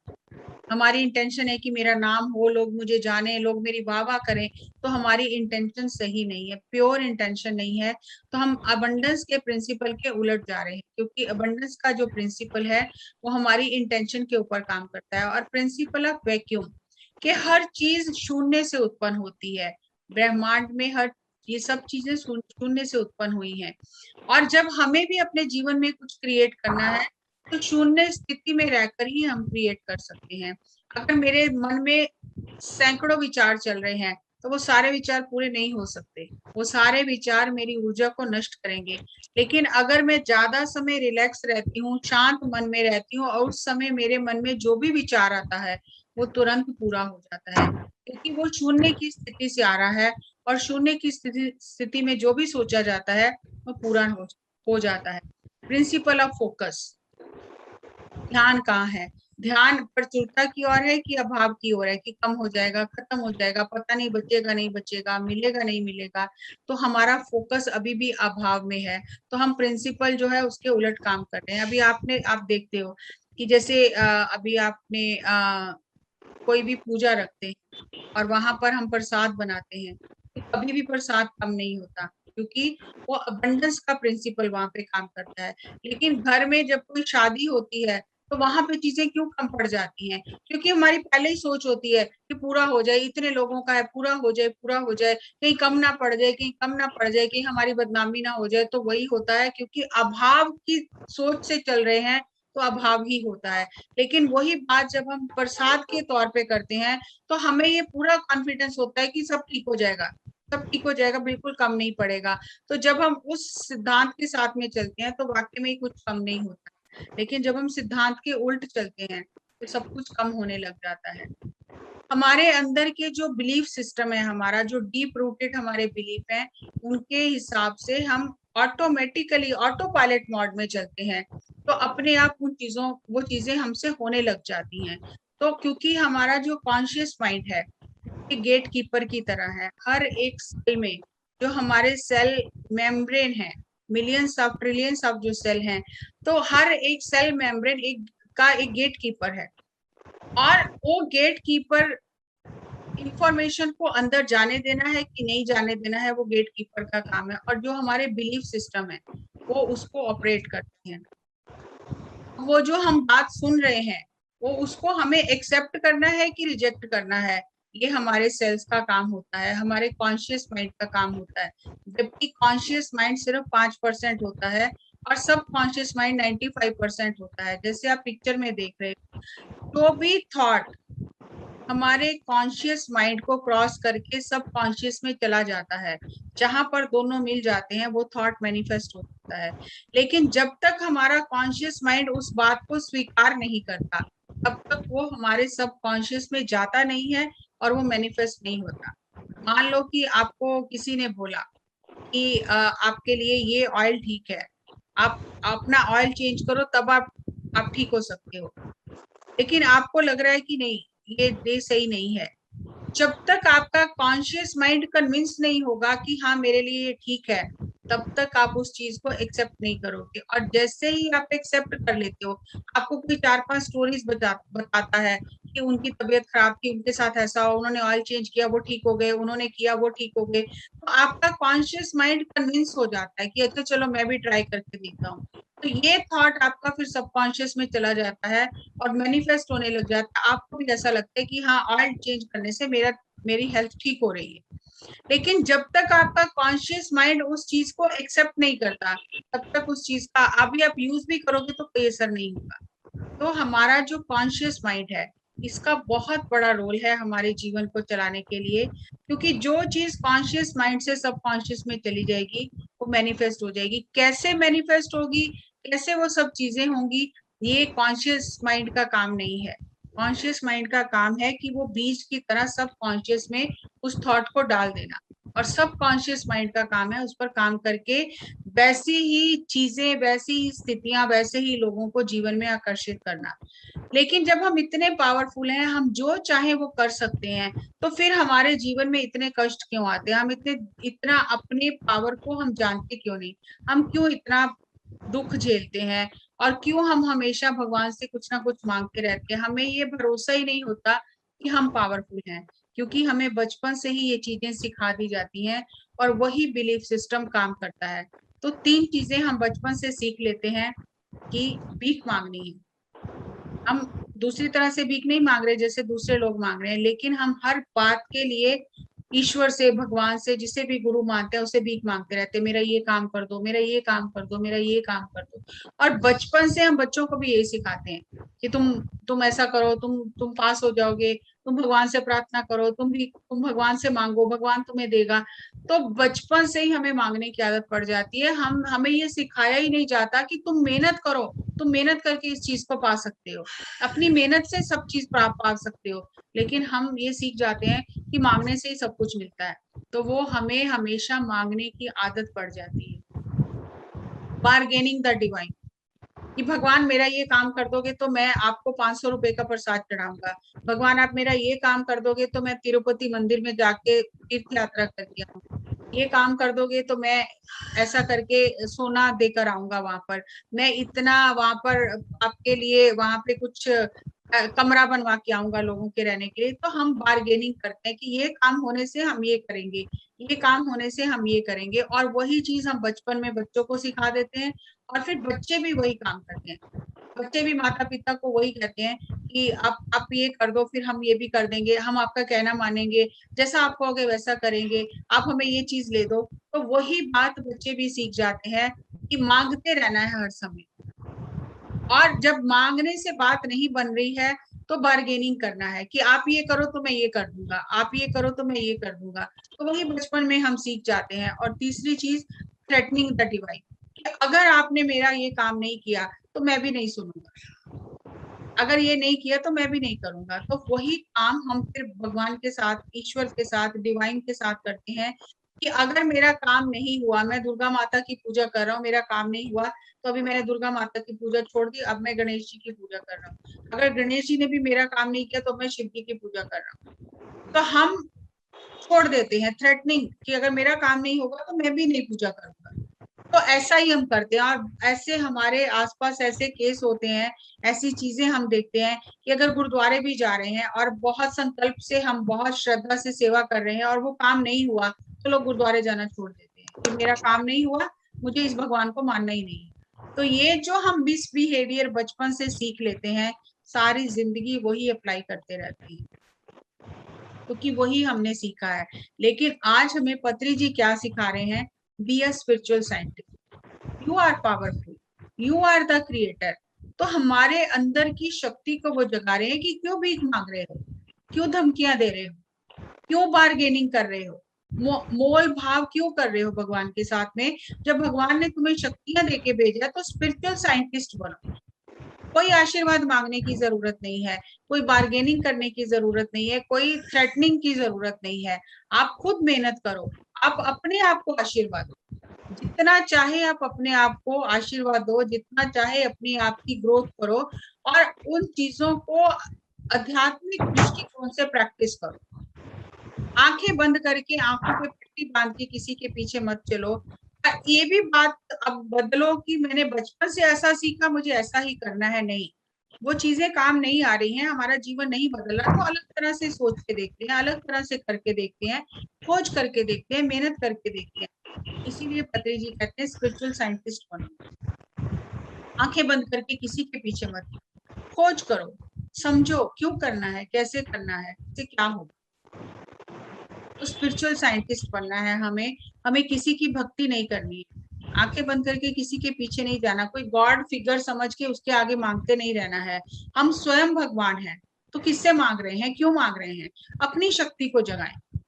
हमारी इंटेंशन है कि मेरा नाम हो, लोग मुझे जाने, लोग मेरी वाह वाह करें, तो हमारी इंटेंशन सही नहीं है, प्योर इंटेंशन नहीं है, तो हम अबंडेंस के प्रिंसिपल के उलट जा रहे हैं। क्योंकि अबंडेंस का जो प्रिंसिपल है वो हमारी इंटेंशन के ऊपर काम करता है। और प्रिंसिपल ऑफ वैक्यूम कि हर चीज शून्य से उत्पन्न होती है, ब्रह्मांड में हर ये सब चीजें शून्य से उत्पन्न हुई हैं। और जब हमें भी अपने जीवन में कुछ क्रिएट करना है तो शून्य स्थिति में रहकर ही हम क्रिएट कर सकते हैं। अगर मेरे मन में सैकड़ों विचार चल रहे हैं तो वो सारे विचार पूरे नहीं हो सकते, वो सारे विचार मेरी ऊर्जा को नष्ट करेंगे। लेकिन अगर मैं ज्यादा समय रिलैक्स रहती हूँ, शांत मन में रहती हूँ, और उस समय मेरे मन में जो भी विचार आता है वो तुरंत पूरा हो जाता है, क्योंकि वो शून्य की स्थिति से आ रहा है, और शून्य की स्थिति में जो भी सोचा जाता है वो पूरा हो जाता है। प्रिंसिपल ऑफ फोकस, ध्यान कहाँ है, ध्यान प्रचुरता की ओर है कि अभाव की ओर है, कि कम हो जाएगा, खत्म हो जाएगा, पता नहीं बचेगा नहीं बचेगा, मिलेगा नहीं मिलेगा, तो हमारा फोकस अभी भी अभाव में है, तो हम प्रिंसिपल जो है उसके उलट काम कर रहे हैं। अभी आप देखते हो कि जैसे अभी आपने कोई भी पूजा रखते हैं और वहां पर हम प्रसाद बनाते हैं, तो कभी भी प्रसाद कम नहीं होता, क्योंकि वो अबंडेंस का प्रिंसिपल वहां पे काम करता है। लेकिन घर में जब कोई शादी होती है तो वहां पे चीजें क्यों कम पड़ जाती हैं, क्योंकि हमारी पहले ही सोच होती है कि पूरा हो जाए, इतने लोगों का है, पूरा हो जाए, पूरा हो जाए, कहीं कम ना पड़ जाए, कहीं कम ना पड़ जाए, कहीं हमारी बदनामी ना हो जाए। तो वही होता है, क्योंकि अभाव की सोच से चल रहे हैं तो अभाव ही होता है। लेकिन वही बात जब हम प्रसाद के तौर पे करते हैं तो हमें ये पूरा कॉन्फिडेंस होता है कि सब ठीक हो जाएगा, सब ठीक हो जाएगा, बिल्कुल कम नहीं पड़ेगा। तो जब हम उस सिद्धांत के साथ में चलते हैं तो वाकई में कुछ कम नहीं होता। लेकिन जब हम सिद्धांत के उल्ट चलते हैं तो सब कुछ कम होने लग जाता है। हमारे अंदर के जो बिलीफ सिस्टम है, हमारा जो डीप रूटेड हमारे बिलीफ है, उनके हिसाब से हम ऑटोमेटिकली ऑटो पायलट मोड में चलते हैं, तो अपने आप वो चीजें हमसे होने लग जाती हैं। तो क्योंकि हमारा जो कॉन्शियस माइंड है गेट कीपर की तरह है, हर एक सेल में जो हमारे सेल मेम्ब्रेन है, मिलियंस ऑफ ट्रिलियंस ऑफ जो सेल हैं, तो हर एक सेल मेम्ब्रेन एक गेट कीपर है, और वो गेट कीपर इंफॉर्मेशन को अंदर जाने देना है कि नहीं जाने देना है, वो गेट कीपर का काम है। और जो हमारे बिलीफ सिस्टम है वो उसको ऑपरेट करते हैं। वो जो हम बात सुन रहे हैं वो उसको हमें एक्सेप्ट करना है कि रिजेक्ट करना है, ये हमारे सेल्स का काम होता है, हमारे कॉन्शियस माइंड का काम होता है। जबकि कॉन्शियस माइंड सिर्फ 5% होता है और सब कॉन्शियस माइंड 95% होता है। जैसे आप पिक्चर में देख रहे हो, जो भी थॉट हमारे कॉन्शियस माइंड को क्रॉस करके सब कॉन्शियस में चला जाता है। जहां पर दोनों मिल जाते हैं वो थॉट मैनिफेस्ट होता है। लेकिन जब तक हमारा कॉन्शियस माइंड उस बात को स्वीकार नहीं करता, तब तक वो हमारे सब कॉन्शियस में जाता नहीं है और वो मैनिफेस्ट नहीं होता। मान लो कि आपको किसी ने बोला कि आपके लिए ये ऑयल ठीक है, आप अपना ऑयल चेंज करो तब आप ठीक हो सकते हो। लेकिन आपको लग रहा है कि नहीं, ये सही नहीं है। जब तक आपका कॉन्शियस माइंड कन्विंस नहीं होगा कि हाँ मेरे लिए ये ठीक है, तब तक आप उस चीज को एक्सेप्ट नहीं करोगे। और जैसे ही आप एक्सेप्ट कर लेते हो, आपको कोई 4-5 स्टोरीज बताता है कि उनकी तबीयत खराब थी, उनके साथ ऐसा हो, उन्होंने ऑयल चेंज किया वो ठीक हो गए, उन्होंने किया वो ठीक हो गए, तो आपका कॉन्शियस माइंड कन्विंस हो जाता है कि अच्छा चलो मैं भी ट्राई करके देखता हूँ। तो ये थॉट आपका फिर सबकॉन्शियस में चला जाता है और मैनिफेस्ट होने लग जाता है। आपको भी ऐसा लगता है कि हाँ ऑयल चेंज करने से मेरी हेल्थ ठीक हो रही है। लेकिन जब तक आपका कॉन्शियस माइंड उस चीज को एक्सेप्ट नहीं करता, तब तक उस चीज का अभी आप यूज भी करोगे तो कोई असर नहीं होगा। तो हमारा जो कॉन्शियस माइंड है, इसका बहुत बड़ा रोल है हमारे जीवन को चलाने के लिए। क्योंकि जो चीज कॉन्शियस माइंड से सब कॉन्शियस में चली जाएगी, वो मैनिफेस्ट हो जाएगी। कैसे मैनिफेस्ट होगी, कैसे वो सब चीजें होंगी, ये कॉन्शियस माइंड का काम नहीं है। कॉन्शियस माइंड का काम है कि वो बीज की तरह सब कॉन्शियस में उस थॉट को डाल देना, और सब कॉन्शियस माइंड का काम है उस पर काम करके वैसी ही चीजें, वैसी ही स्थितियां, वैसे ही लोगों को जीवन में आकर्षित करना। लेकिन जब हम इतने पावरफुल हैं, हम जो चाहे वो कर सकते हैं, तो फिर हमारे जीवन में इतने कष्ट क्यों आते हैं? हम इतना अपने पावर को हम जानते क्यों नहीं? हम क्यों इतना दुख झेलते हैं? और क्यों हम हमेशा भगवान से कुछ ना कुछ मांगते रहते हैं? हमें ये भरोसा ही नहीं होता कि हम पावरफुल हैं, क्योंकि हमें बचपन से ही ये चीजें सिखा दी जाती हैं और वही बिलीफ सिस्टम काम करता है। तो 3 चीजें हम बचपन से सीख लेते हैं कि भीख मांगनी है। हम दूसरी तरह से भीख नहीं मांग रहे जैसे दूसरे लोग मांग रहे हैं, लेकिन हम हर बात के लिए ईश्वर से, भगवान से, जिसे भी गुरु मानते हैं उसे भीख मांगते रहते हैं, मेरा ये काम कर दो, मेरा ये काम कर दो, मेरा ये काम कर दो। और बचपन से हम बच्चों को भी यही सिखाते हैं कि तुम ऐसा करो, तुम पास हो जाओगे, तुम भगवान से प्रार्थना करो, तुम भगवान से मांगो, भगवान तुम्हें देगा। तो बचपन से ही हमें मांगने की आदत पड़ जाती है। हमें ये सिखाया ही नहीं जाता कि तुम मेहनत करो, तुम मेहनत करके इस चीज को पा सकते हो, अपनी मेहनत से सब चीज प्राप्त पा सकते हो। लेकिन हम ये सीख जाते हैं कि मांगने से ही सब कुछ मिलता है, तो वो हमें हमेशा मांगने की आदत पड़ जाती है। बार्गेनिंग द डिवाइन, कि भगवान मेरा ये काम कर दोगे तो मैं आपको 500 रुपए का प्रसाद चढ़ाऊंगा, भगवान आप मेरा ये काम कर दोगे तो मैं तिरुपति मंदिर में जाके तीर्थ यात्रा करके आऊंगा, ये काम कर दोगे तो मैं ऐसा करके सोना देकर आऊंगा वहां पर, मैं इतना वहां पर आपके लिए वहां पे कुछ कमरा बनवा के आऊंगा लोगों के रहने के लिए। तो हम बार्गेनिंग करते हैं कि ये काम होने से हम ये करेंगे, ये काम होने से हम ये करेंगे, और वही चीज हम बचपन में बच्चों को सिखा देते हैं और फिर बच्चे भी वही काम करते हैं। बच्चे भी माता पिता को वही कहते हैं कि आप ये कर दो फिर हम ये भी कर देंगे, हम आपका कहना मानेंगे, जैसा आप कहोगे वैसा करेंगे, आप हमें ये चीज ले दो। तो वही बात बच्चे भी सीख जाते हैं कि मांगते रहना है हर समय। और जब मांगने से बात नहीं बन रही है तो बार्गेनिंग करना है कि आप ये करो तो मैं ये कर दूंगा, आप ये करो तो मैं ये कर दूंगा। तो वही बचपन में हम सीख जाते हैं। और तीसरी चीज, थ्रेटनिंग द डिवाइन, कि अगर आपने मेरा ये काम नहीं किया तो मैं भी नहीं सुनूंगा, अगर ये नहीं किया तो मैं भी नहीं करूंगा। तो वही काम हम फिर भगवान के साथ, ईश्वर के साथ, डिवाइन के साथ करते हैं कि अगर मेरा काम नहीं हुआ, मैं दुर्गा माता की पूजा कर रहा हूँ, मेरा काम नहीं हुआ, तो अभी मैंने दुर्गा माता की पूजा छोड़ दी, अब मैं गणेश जी की पूजा कर रहा हूँ। अगर गणेश जी ने भी मेरा काम नहीं किया तो मैं शिव जी की पूजा कर रहा हूँ। तो हम छोड़ देते हैं थ्रेटनिंग कि अगर मेरा काम नहीं होगा तो मैं भी नहीं पूजा करूंगा। तो ऐसा ही हम करते हैं। और ऐसे हमारे आसपास ऐसे केस होते हैं, ऐसी चीजें हम देखते हैं कि अगर गुरुद्वारे भी जा रहे हैं और बहुत संकल्प से हम बहुत श्रद्धा से सेवा कर रहे हैं और वो काम नहीं हुआ, तो लोग गुरुद्वारे जाना छोड़ देते हैं कि मेरा काम नहीं हुआ, मुझे इस भगवान को मानना ही नहीं है। तो ये जो हम मिसबिहेवियर बचपन से सीख लेते हैं, सारी जिंदगी वही अप्लाई करते रहते हैं, क्योंकि वही हमने सीखा है। लेकिन आज हमें पत्री जी क्या सिखा रहे हैं? Be a spiritual scientist, you are powerful, you are the creator. तो हमारे अंदर की शक्ति को वो जगा रहे हैं कि क्यों भीख मांग रहे हो, क्यों धमकियां दे रहे हो, क्यों बार्गेनिंग कर रहे हो, मोल भाव क्यों कर रहे हो भगवान के साथ में? जब भगवान ने तुम्हें शक्तियां देके भेजा तो स्पिरिचुअल साइंटिस्ट बनो। कोई आशीर्वाद मांगने की जरूरत नहीं है, कोई बार्गेनिंग करने की जरूरत नहीं है, कोई थ्रेटनिंग की जरूरत नहीं है। आप खुद मेहनत करो, आप अपने आप को आशीर्वाद दो, जितना चाहे आप अपने आप को आशीर्वाद दो, जितना चाहे अपने आप की ग्रोथ करो, और उन चीजों को आध्यात्मिक दृष्टिकोण से प्रैक्टिस करो। आंखें बंद करके, आंखों पे पट्टी बांध के किसी के पीछे मत चलो। ये भी बात अब बदलो कि मैंने बचपन से ऐसा सीखा, मुझे ऐसा ही करना है, नहीं, वो चीजें काम नहीं आ रही हैं, हमारा जीवन नहीं बदला, तो अलग तरह से सोच के देखते हैं, अलग तरह से करके देखते हैं, खोज करके देखते हैं, मेहनत करके देखते हैं। इसीलिए पत्री जी कहते हैं स्पिरिचुअल साइंटिस्ट बनो। आंखें बंद करके किसी के पीछे मत, खोज करो, समझो क्यों करना है, कैसे करना है, इससे क्या होगा। तो स्पिरिचुअल साइंटिस्ट बनना है हमें, हमें किसी की भक्ति नहीं करनी है, आंखें बंद करके किसी के पीछे नहीं जाना, कोई गॉड फिगर समझ के उसके आगे मांगते नहीं रहना है। हम स्वयं भगवान हैं, तो किससे मांग रहे हैं, क्यों मांग रहे हैं? अपनी शक्ति को जगाएं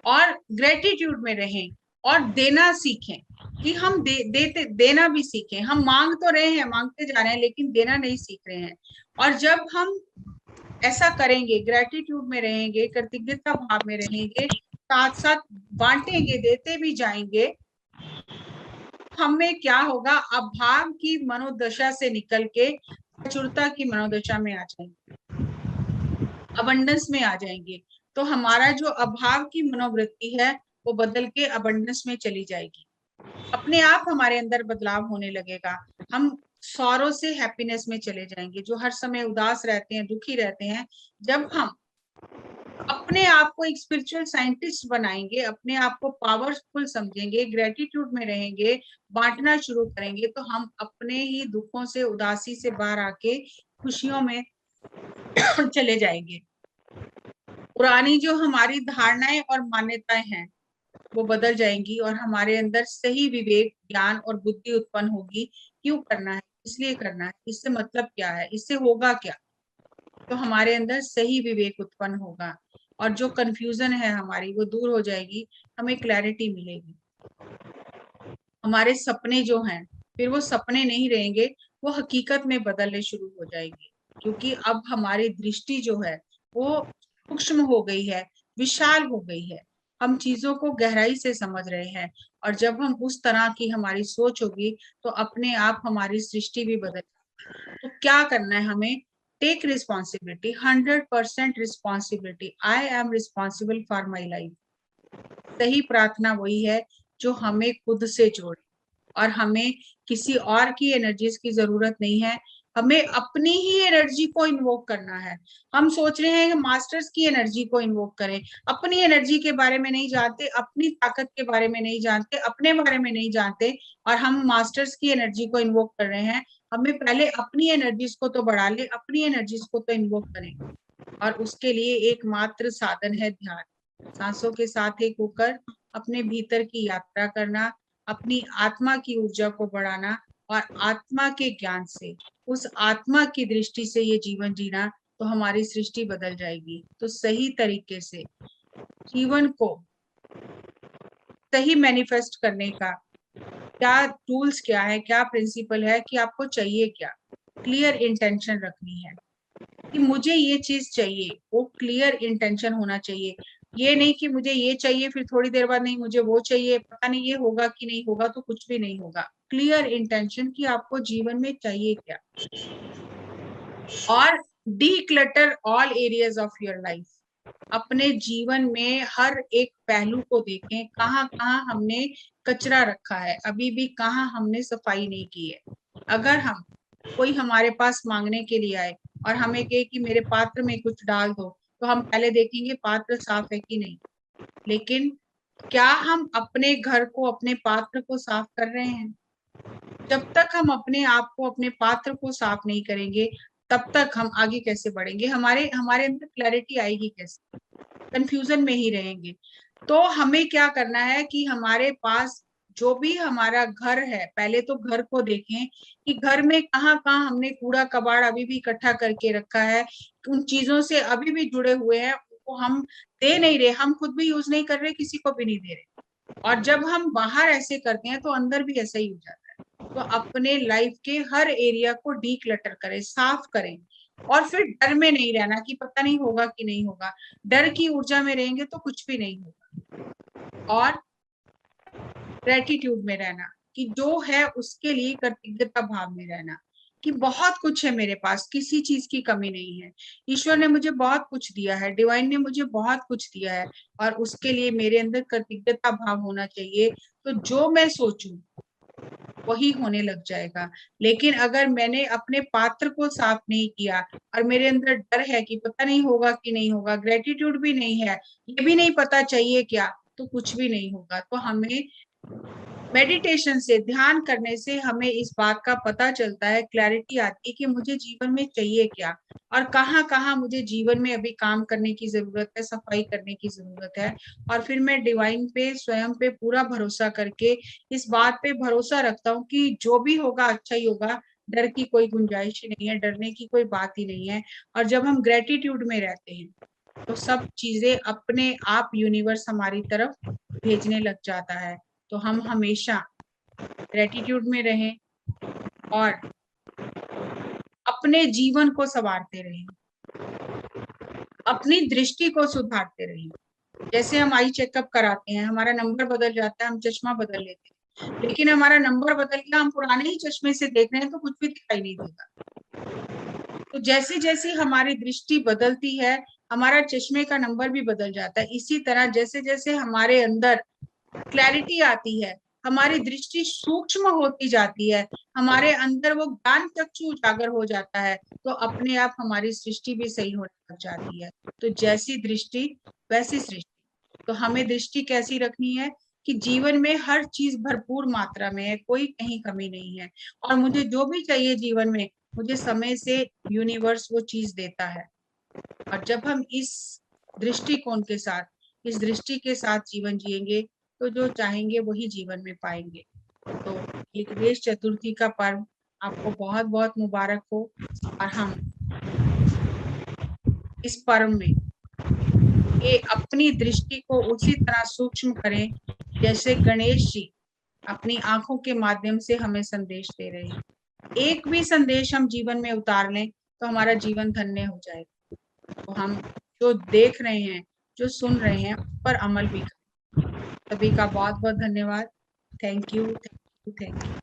और ग्रेटिट्यूड में रहें और देना सीखें, कि हम देना भी सीखें। हम मांग तो रहे हैं, मांगते जा रहे हैं, लेकिन देना नहीं सीख रहे हैं। और जब हम ऐसा करेंगे, ग्रेटिट्यूड में रहेंगे, कृतज्ञता भाव में रहेंगे, साथ साथ बांटेंगे, देते भी जाएंगे, हमें क्या होगा, अभाव की मनोदशा से निकल के प्रचुरता की मनोदशा में आ जाएंगे, अबंडेंस में आ जाएंगे। तो हमारा जो अभाव की मनोवृत्ति है वो बदल के अबंडेंस में चली जाएगी, अपने आप हमारे अंदर बदलाव होने लगेगा। हम सौरों से हैप्पीनेस में चले जाएंगे। जो हर समय उदास रहते हैं, दुखी रहते हैं, जब हम अपने आप को एक स्पिरिचुअल साइंटिस्ट बनाएंगे, अपने आप को पावरफुल समझेंगे, ग्रेटिट्यूड में रहेंगे, बांटना शुरू करेंगे, तो हम अपने ही दुखों से, उदासी से बाहर आके खुशियों में चले जाएंगे। पुरानी जो हमारी धारणाएं और मान्यताएं हैं वो बदल जाएंगी और हमारे अंदर सही विवेक, ज्ञान और बुद्धि उत्पन्न होगी। क्यों करना है, इसलिए करना है, इससे मतलब क्या है, इससे होगा क्या, तो हमारे अंदर सही विवेक उत्पन्न होगा और जो कंफ्यूजन है हमारी वो दूर हो जाएगी, हमें क्लैरिटी मिलेगी। हमारे सपने जो हैं फिर वो सपने नहीं रहेंगे, वो हकीकत में बदलने शुरू हो जाएंगे, क्योंकि अब हमारी दृष्टि जो है वो सूक्ष्म हो गई है, विशाल हो गई है, हम चीजों को गहराई से समझ रहे हैं। और जब हम उस तरह की हमारी सोच होगी तो अपने आप हमारी सृष्टि भी बदल। तो क्या करना है हमें, take responsibility, 100% responsibility. I am responsible for my life. सही प्रार्थना वही है जो हमें खुद से जोड़े, और हमें किसी और की एनर्जीज की जरूरत नहीं है, हमें अपनी ही एनर्जी को इन्वोक करना है। हम सोच रहे हैं कि मास्टर्स की एनर्जी को इन्वोक करें, अपनी एनर्जी के बारे में नहीं जानते, अपनी ताकत के बारे में नहीं जानते, अपने बारे में नहीं जानते, और हम मास्टर्स की एनर्जी को इन्वोक कर रहे हैं। हमें पहले अपनी एनर्जीज को तो बढ़ा ले, अपनी एनर्जीज को तो इन्वोक करें, और उसके लिए एकमात्र साधन है ध्यान। सांसों के साथ एक होकर अपने भीतर की यात्रा करना, अपनी आत्मा की ऊर्जा को बढ़ाना, और आत्मा के ज्ञान से, उस आत्मा की दृष्टि से ये जीवन जीना, तो हमारी सृष्टि बदल जाएगी। तो सही तरीके से जीवन को सही मैनिफेस्ट करने का क्या टूल्स क्या है, क्या प्रिंसिपल है, कि आपको चाहिए क्या, क्लियर इंटेंशन रखनी है कि मुझे ये चीज चाहिए, वो क्लियर इंटेंशन होना चाहिए। ये नहीं कि मुझे ये चाहिए फिर थोड़ी देर बाद नहीं मुझे वो चाहिए, पता नहीं ये होगा कि नहीं होगा, तो कुछ भी नहीं होगा। क्लियर इंटेंशन कि आपको जीवन में चाहिए क्या, और declutter all areas of your life. अपने जीवन में हर एक पहलू को देखें, कहाँ कहाँ हमने कचरा रखा है, अभी भी कहाँ हमने सफाई नहीं की है। अगर हम कोई हमारे पास मांगने के लिए आए और हमें कहे कि मेरे पात्र में कुछ डाल दो, तो हम पहले देखेंगे पात्र साफ है कि नहीं। लेकिन क्या हम अपने घर को, अपने पात्र को साफ कर रहे हैं? जब तक हम अपने आप को, अपने पात्र को साफ नहीं करेंगे, तब तक हम आगे कैसे बढ़ेंगे, हमारे अंदर क्लैरिटी आएगी कैसे? कंफ्यूजन में ही रहेंगे। तो हमें क्या करना है कि हमारे पास जो भी हमारा घर है, पहले तो घर को देखें कि घर में कहाँ कहाँ हमने कूड़ा कबाड़ अभी भी इकट्ठा करके रखा है, उन चीजों से अभी भी जुड़े हुए हैं, उनको हम दे नहीं रहे, हम खुद भी यूज नहीं कर रहे, किसी को भी नहीं दे रहे। और जब हम बाहर ऐसे करते हैं तो अंदर भी ऐसा ही हो जाता है। तो अपने लाइफ के हर एरिया को डीक्लटर करें, साफ करें, और फिर डर में नहीं रहना कि पता नहीं होगा कि नहीं होगा। डर की ऊर्जा में रहेंगे तो कुछ भी नहीं होगा। और ग्रेटिट्यूड में रहना कि जो है उसके लिए कृतज्ञता भाव में रहना कि बहुत कुछ है मेरे पास, किसी चीज की कमी नहीं है। ईश्वर ने मुझे बहुत कुछ दिया है, डिवाइन ने मुझे बहुत कुछ दिया है, और उसके लिए मेरे अंदर कृतज्ञता भाव होना चाहिए। तो जो मैं सोचूं वही होने लग जाएगा। लेकिन अगर मैंने अपने पात्र को साफ नहीं किया और मेरे अंदर डर है कि पता नहीं होगा कि नहीं होगा, ग्रेटिट्यूड भी नहीं है, ये भी नहीं पता चाहिए क्या, तो कुछ भी नहीं होगा। तो हमें मेडिटेशन से, ध्यान करने से हमें इस बात का पता चलता है, क्लैरिटी आती है कि मुझे जीवन में चाहिए क्या, और कहाँ कहाँ मुझे जीवन में अभी काम करने की जरूरत है, सफाई करने की जरूरत है। और फिर मैं डिवाइन पे, स्वयं पे पूरा भरोसा करके इस बात पे भरोसा रखता हूँ कि जो भी होगा अच्छा ही होगा, डर की कोई गुंजाइश ही नहीं है, डरने की कोई बात ही नहीं है। और जब हम ग्रेटिट्यूड में रहते हैं तो सब चीजें अपने आप यूनिवर्स हमारी तरफ भेजने लग जाता है। तो हम हमेशा ग्रेटिट्यूड में रहें और अपने जीवन को संवारते रहें, अपनी दृष्टि को सुधारते रहें। जैसे हम आई चेकअप कराते हैं, हमारा नंबर बदल जाता है, हम चश्मा बदल लेते हैं, लेकिन हमारा नंबर बदल गया, हम पुराने ही चश्मे से देख रहे हैं तो कुछ भी दिखाई नहीं देगा। तो जैसे जैसे हमारी दृष्टि बदलती है, हमारा चश्मे का नंबर भी बदल जाता है। इसी तरह जैसे जैसे हमारे अंदर क्लैरिटी आती है, हमारी दृष्टि सूक्ष्म होती जाती है, हमारे अंदर वो ज्ञान चक्षु उजागर हो जाता है, तो अपने आप हमारी सृष्टि भी सही होने लग जाती है। तो जैसी दृष्टि वैसी सृष्टि। तो हमें दृष्टि कैसी रखनी है कि जीवन में हर चीज भरपूर मात्रा में है, कोई कहीं कमी नहीं है, और मुझे जो भी चाहिए जीवन में, मुझे समय से यूनिवर्स वो चीज देता है। और जब हम इस दृष्टिकोण के साथ, इस दृष्टि के साथ जीवन जिएंगे तो जो चाहेंगे वही जीवन में पाएंगे। तो ये गणेश चतुर्थी का पर्व आपको बहुत बहुत मुबारक हो। और हम इस पर्व में ये अपनी दृष्टि को उसी तरह सूक्ष्म करें जैसे गणेश जी अपनी आंखों के माध्यम से हमें संदेश दे रहे हैं। एक भी संदेश हम जीवन में उतार लें तो हमारा जीवन धन्य हो जाएगा। तो हम जो देख रहे हैं, जो सुन रहे हैं, उस पर अमल भी करें। सभी का बहुत बहुत धन्यवाद। Thank you, thank you, thank you.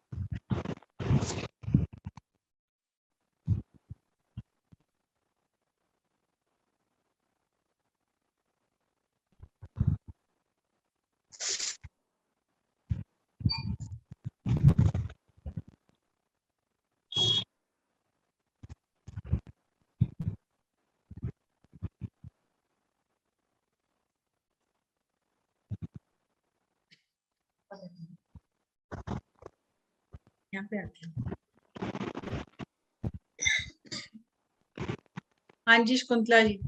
यहाँ पे आते हैं। हाँ जी शकुंतला जी।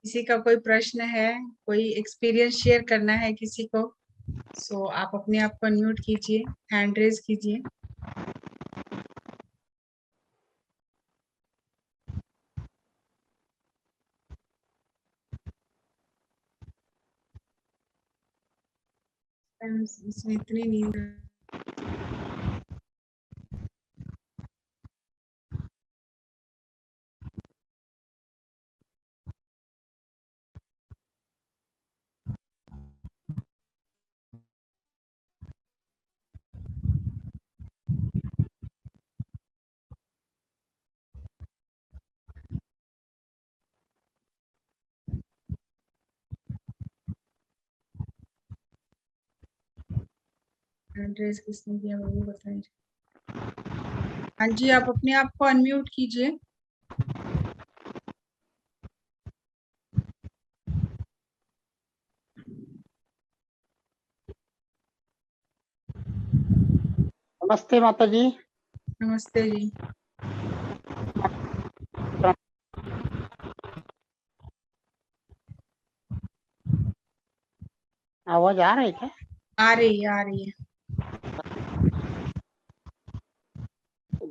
किसी का कोई प्रश्न है, कोई एक्सपीरियंस शेयर करना है किसी को, सो आप अपने आप को अनम्यूट कीजिए, हैंड रेज कीजिए। इसमें इतनी नींद एड्रेस किसने दिया वो भी बताइए। हाँ जी, आप अपने आप को अनम्यूट कीजिए। नमस्ते माता जी। नमस्ते जी। आवाज आ रही है क्या? आ रही है, आ रही है।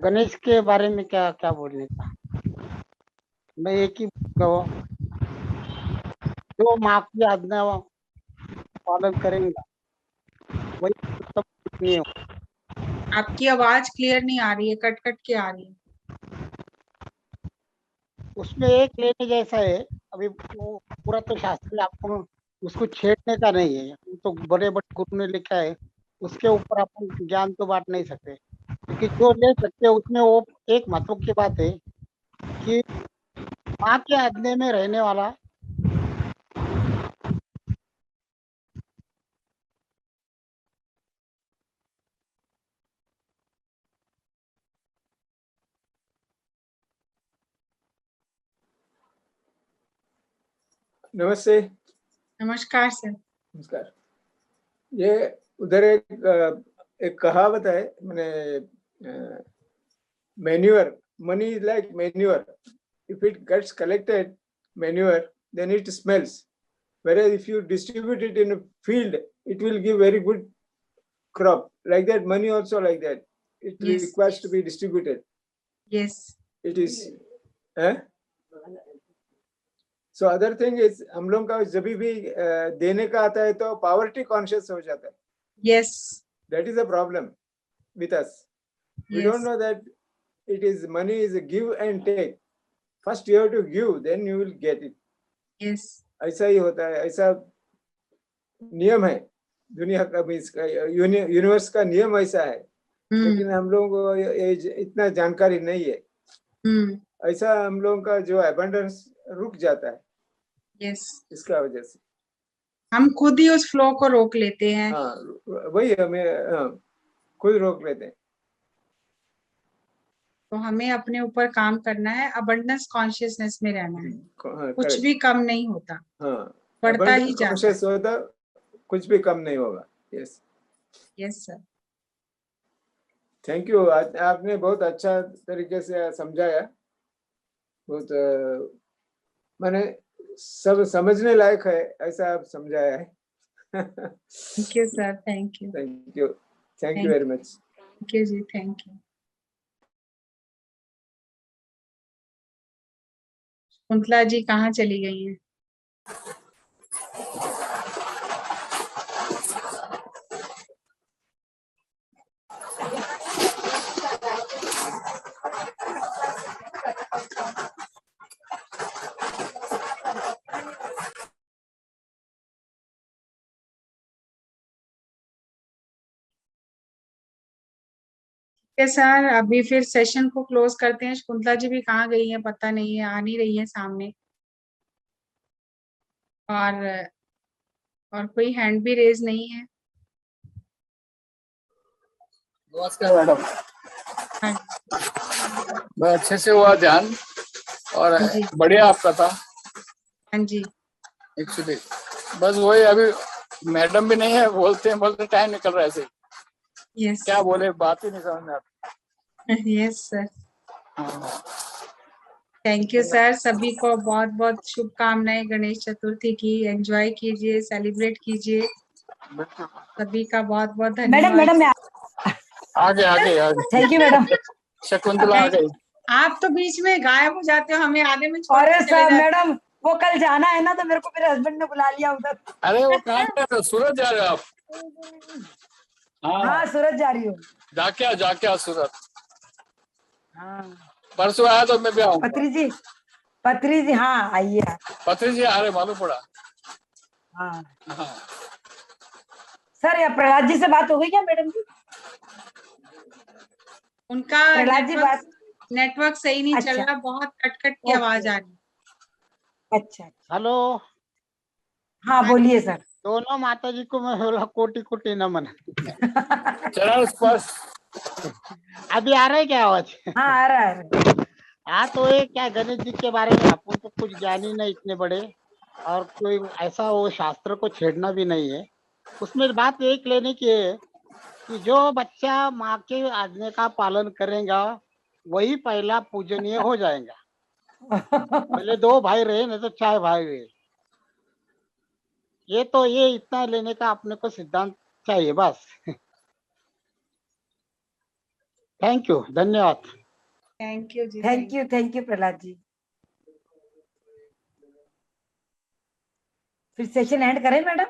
गणेश के बारे में क्या क्या बोलने का? मैं एक ही कहूँ, जो माँ की आज्ञा पालन करेंगे वही सब नहीं हो। आपकी आवाज क्लियर नहीं आ रही है, कट कट के आ रही है। उसमें एक लेने जैसा है। अभी वो पूरा तो शास्त्र आपको उसको छेड़ने का नहीं है, वो तो बड़े बड़े गुरु ने लिखा है, उसके ऊपर अपन ज्ञान तो बांट नहीं सकते, क्योंकि जो ले सकते हैं उसमें वो एक महत्व की बात है कि माँ के आज्ञा में रहने वाला नमस्ते। नमस्कार सर। नमस्कार। ये उधर एक कहावत है, मैंने manure, money is like manure. If it gets collected manure, then it smells. Whereas if you distribute it in a field, it will give very good crop. Like that, money also like that. It Yes. requires to be distributed. Yes. It is. So other thing is, हम लोग का जब भी देने का आता है तो poverty conscious हो जाता है. Yes. That is a problem with us. We Yes. don't know that it is money is a give and take. First you have to give, then you will get it. Yes. ऐसा ही होता है, ऐसा नियम है दुनिया का भी, इसका यूनिवर्स का नियम ऐसा है। लेकिन हम लोगों को इतना जानकारी नहीं है। ऐसा हम लोगों का जो एबंडेंस रुक जाता है। यस। इसका वजह से हम खुद ही उस फ्लो को रोक लेते हैं। हाँ, वही हमें खुद रोक लेते हैं। तो हमें अपने ऊपर काम करना है, अबंडेंस कॉन्शियसनेस में रहना है। कुछ भी कम नहीं होता। हाँ, बढ़ता ही जाता है। होता, कुछ भी कम नहीं होगा। Yes. Yes sir. Thank you. आपने बहुत अच्छा तरीके से समझाया। बहुत माने सब समझने लायक है, ऐसा आप समझाया है। Thank you sir. Thank you. Thank you. Thank you very much. Thank you जी। Thank you. कुंतला जी कहाँ चली गई हैं? सर अभी फिर सेशन को क्लोज करते हैं। कुंतला जी भी कहाँ गई हैं पता नहीं है, आ नहीं रही है सामने। और कोई हैंड भी रेज नहीं है। नमस्कार मैडम। मैं अच्छे से हुआ ध्यान और बढ़िया आपका था। हाँ जी। एक्चुअली बस वही, अभी मैडम भी नहीं है, बोलते टाइम निकल रहा है ऐसे। यस। क्या बोले, बात ही नहीं समझ में आती। Yes sir. Thank you sir. सभी को बहुत बहुत शुभकामनाएं गणेश चतुर्थी की। एंजॉय कीजिए, सेलिब्रेट कीजिए। सभी का बहुत बहुत धन्यवाद। मैडम आगे थैंक यू मैडम। शकुंतला आ गई। आप तो बीच में गायब हो जाते हो, हमें आधे में छोड़ के चले जाते हो। मैडम वो कल जाना है ना, तो मेरे को मेरे हस्बैंड ने बुला लिया उधर। अरे वो कहाँ जा रहे हो? सूरत जा रहे हो आप? हाँ सूरत जा रही हूँ। जाके सूरत। हाँ परसों आया तो मैं भी आऊंगा। पत्री जी हाँ आइए। पत्री जी आ रहे, मालूम पड़ा। हाँ हाँ सर, या प्रहलाद जी से बात हो गई क्या मैडम जी? उनका नेटवर्क सही नहीं चल रहा, बहुत कट की आवाज आ रही। अच्छा हेलो। हाँ बोलिए सर। दोनों माता जी को मैं बोला कोटि कोटि नमन। चरण स्पर्श। अभी आ रहा है क्या आवाज? हाँ आ रहा है। हाँ, तो ये क्या गणेश जी के बारे में अपन तो कुछ ज्ञानी नहीं इतने बड़े, और कोई ऐसा वो शास्त्र को छेड़ना भी नहीं है। उसमें बात एक लेने की है कि जो बच्चा माँ के आज्ञा का पालन करेगा वही पहला पूजनीय हो जाएगा। पहले 2 भाई रहे, नहीं तो 4 भाई रहे। ये इतना लेने का अपने को सिद्धांत चाहिए बस। थैंक यू, धन्यवाद। थैंक यू जी। Thank you Prahlad ji. फिर सेशन एंड करें मैडम?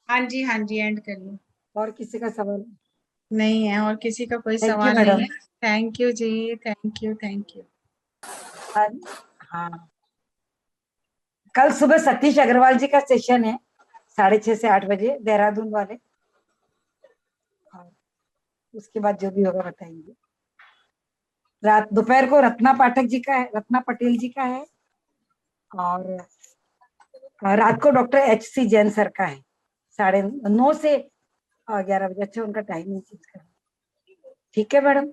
हाँ जी एंड करिए। और किसी का सवाल? नहीं है और किसी का कोई Thank you, सवाल madam. नहीं है। थैंक यू जी, थैंक यू। हाँ, कल सुबह सतीश अग्रवाल जी का सेशन है 6:30 से 8 बजे, देहरादून वाले। और उसके बाद जो भी होगा बताएंगे। दोपहर को रत्ना पाठक जी का है, रत्ना पटेल जी का है। और रात को डॉक्टर HC जैन सर का है 9:30 से 11 बजे। अच्छा, उनका टाइमिंग चेंज कर। ठीक है मैडम।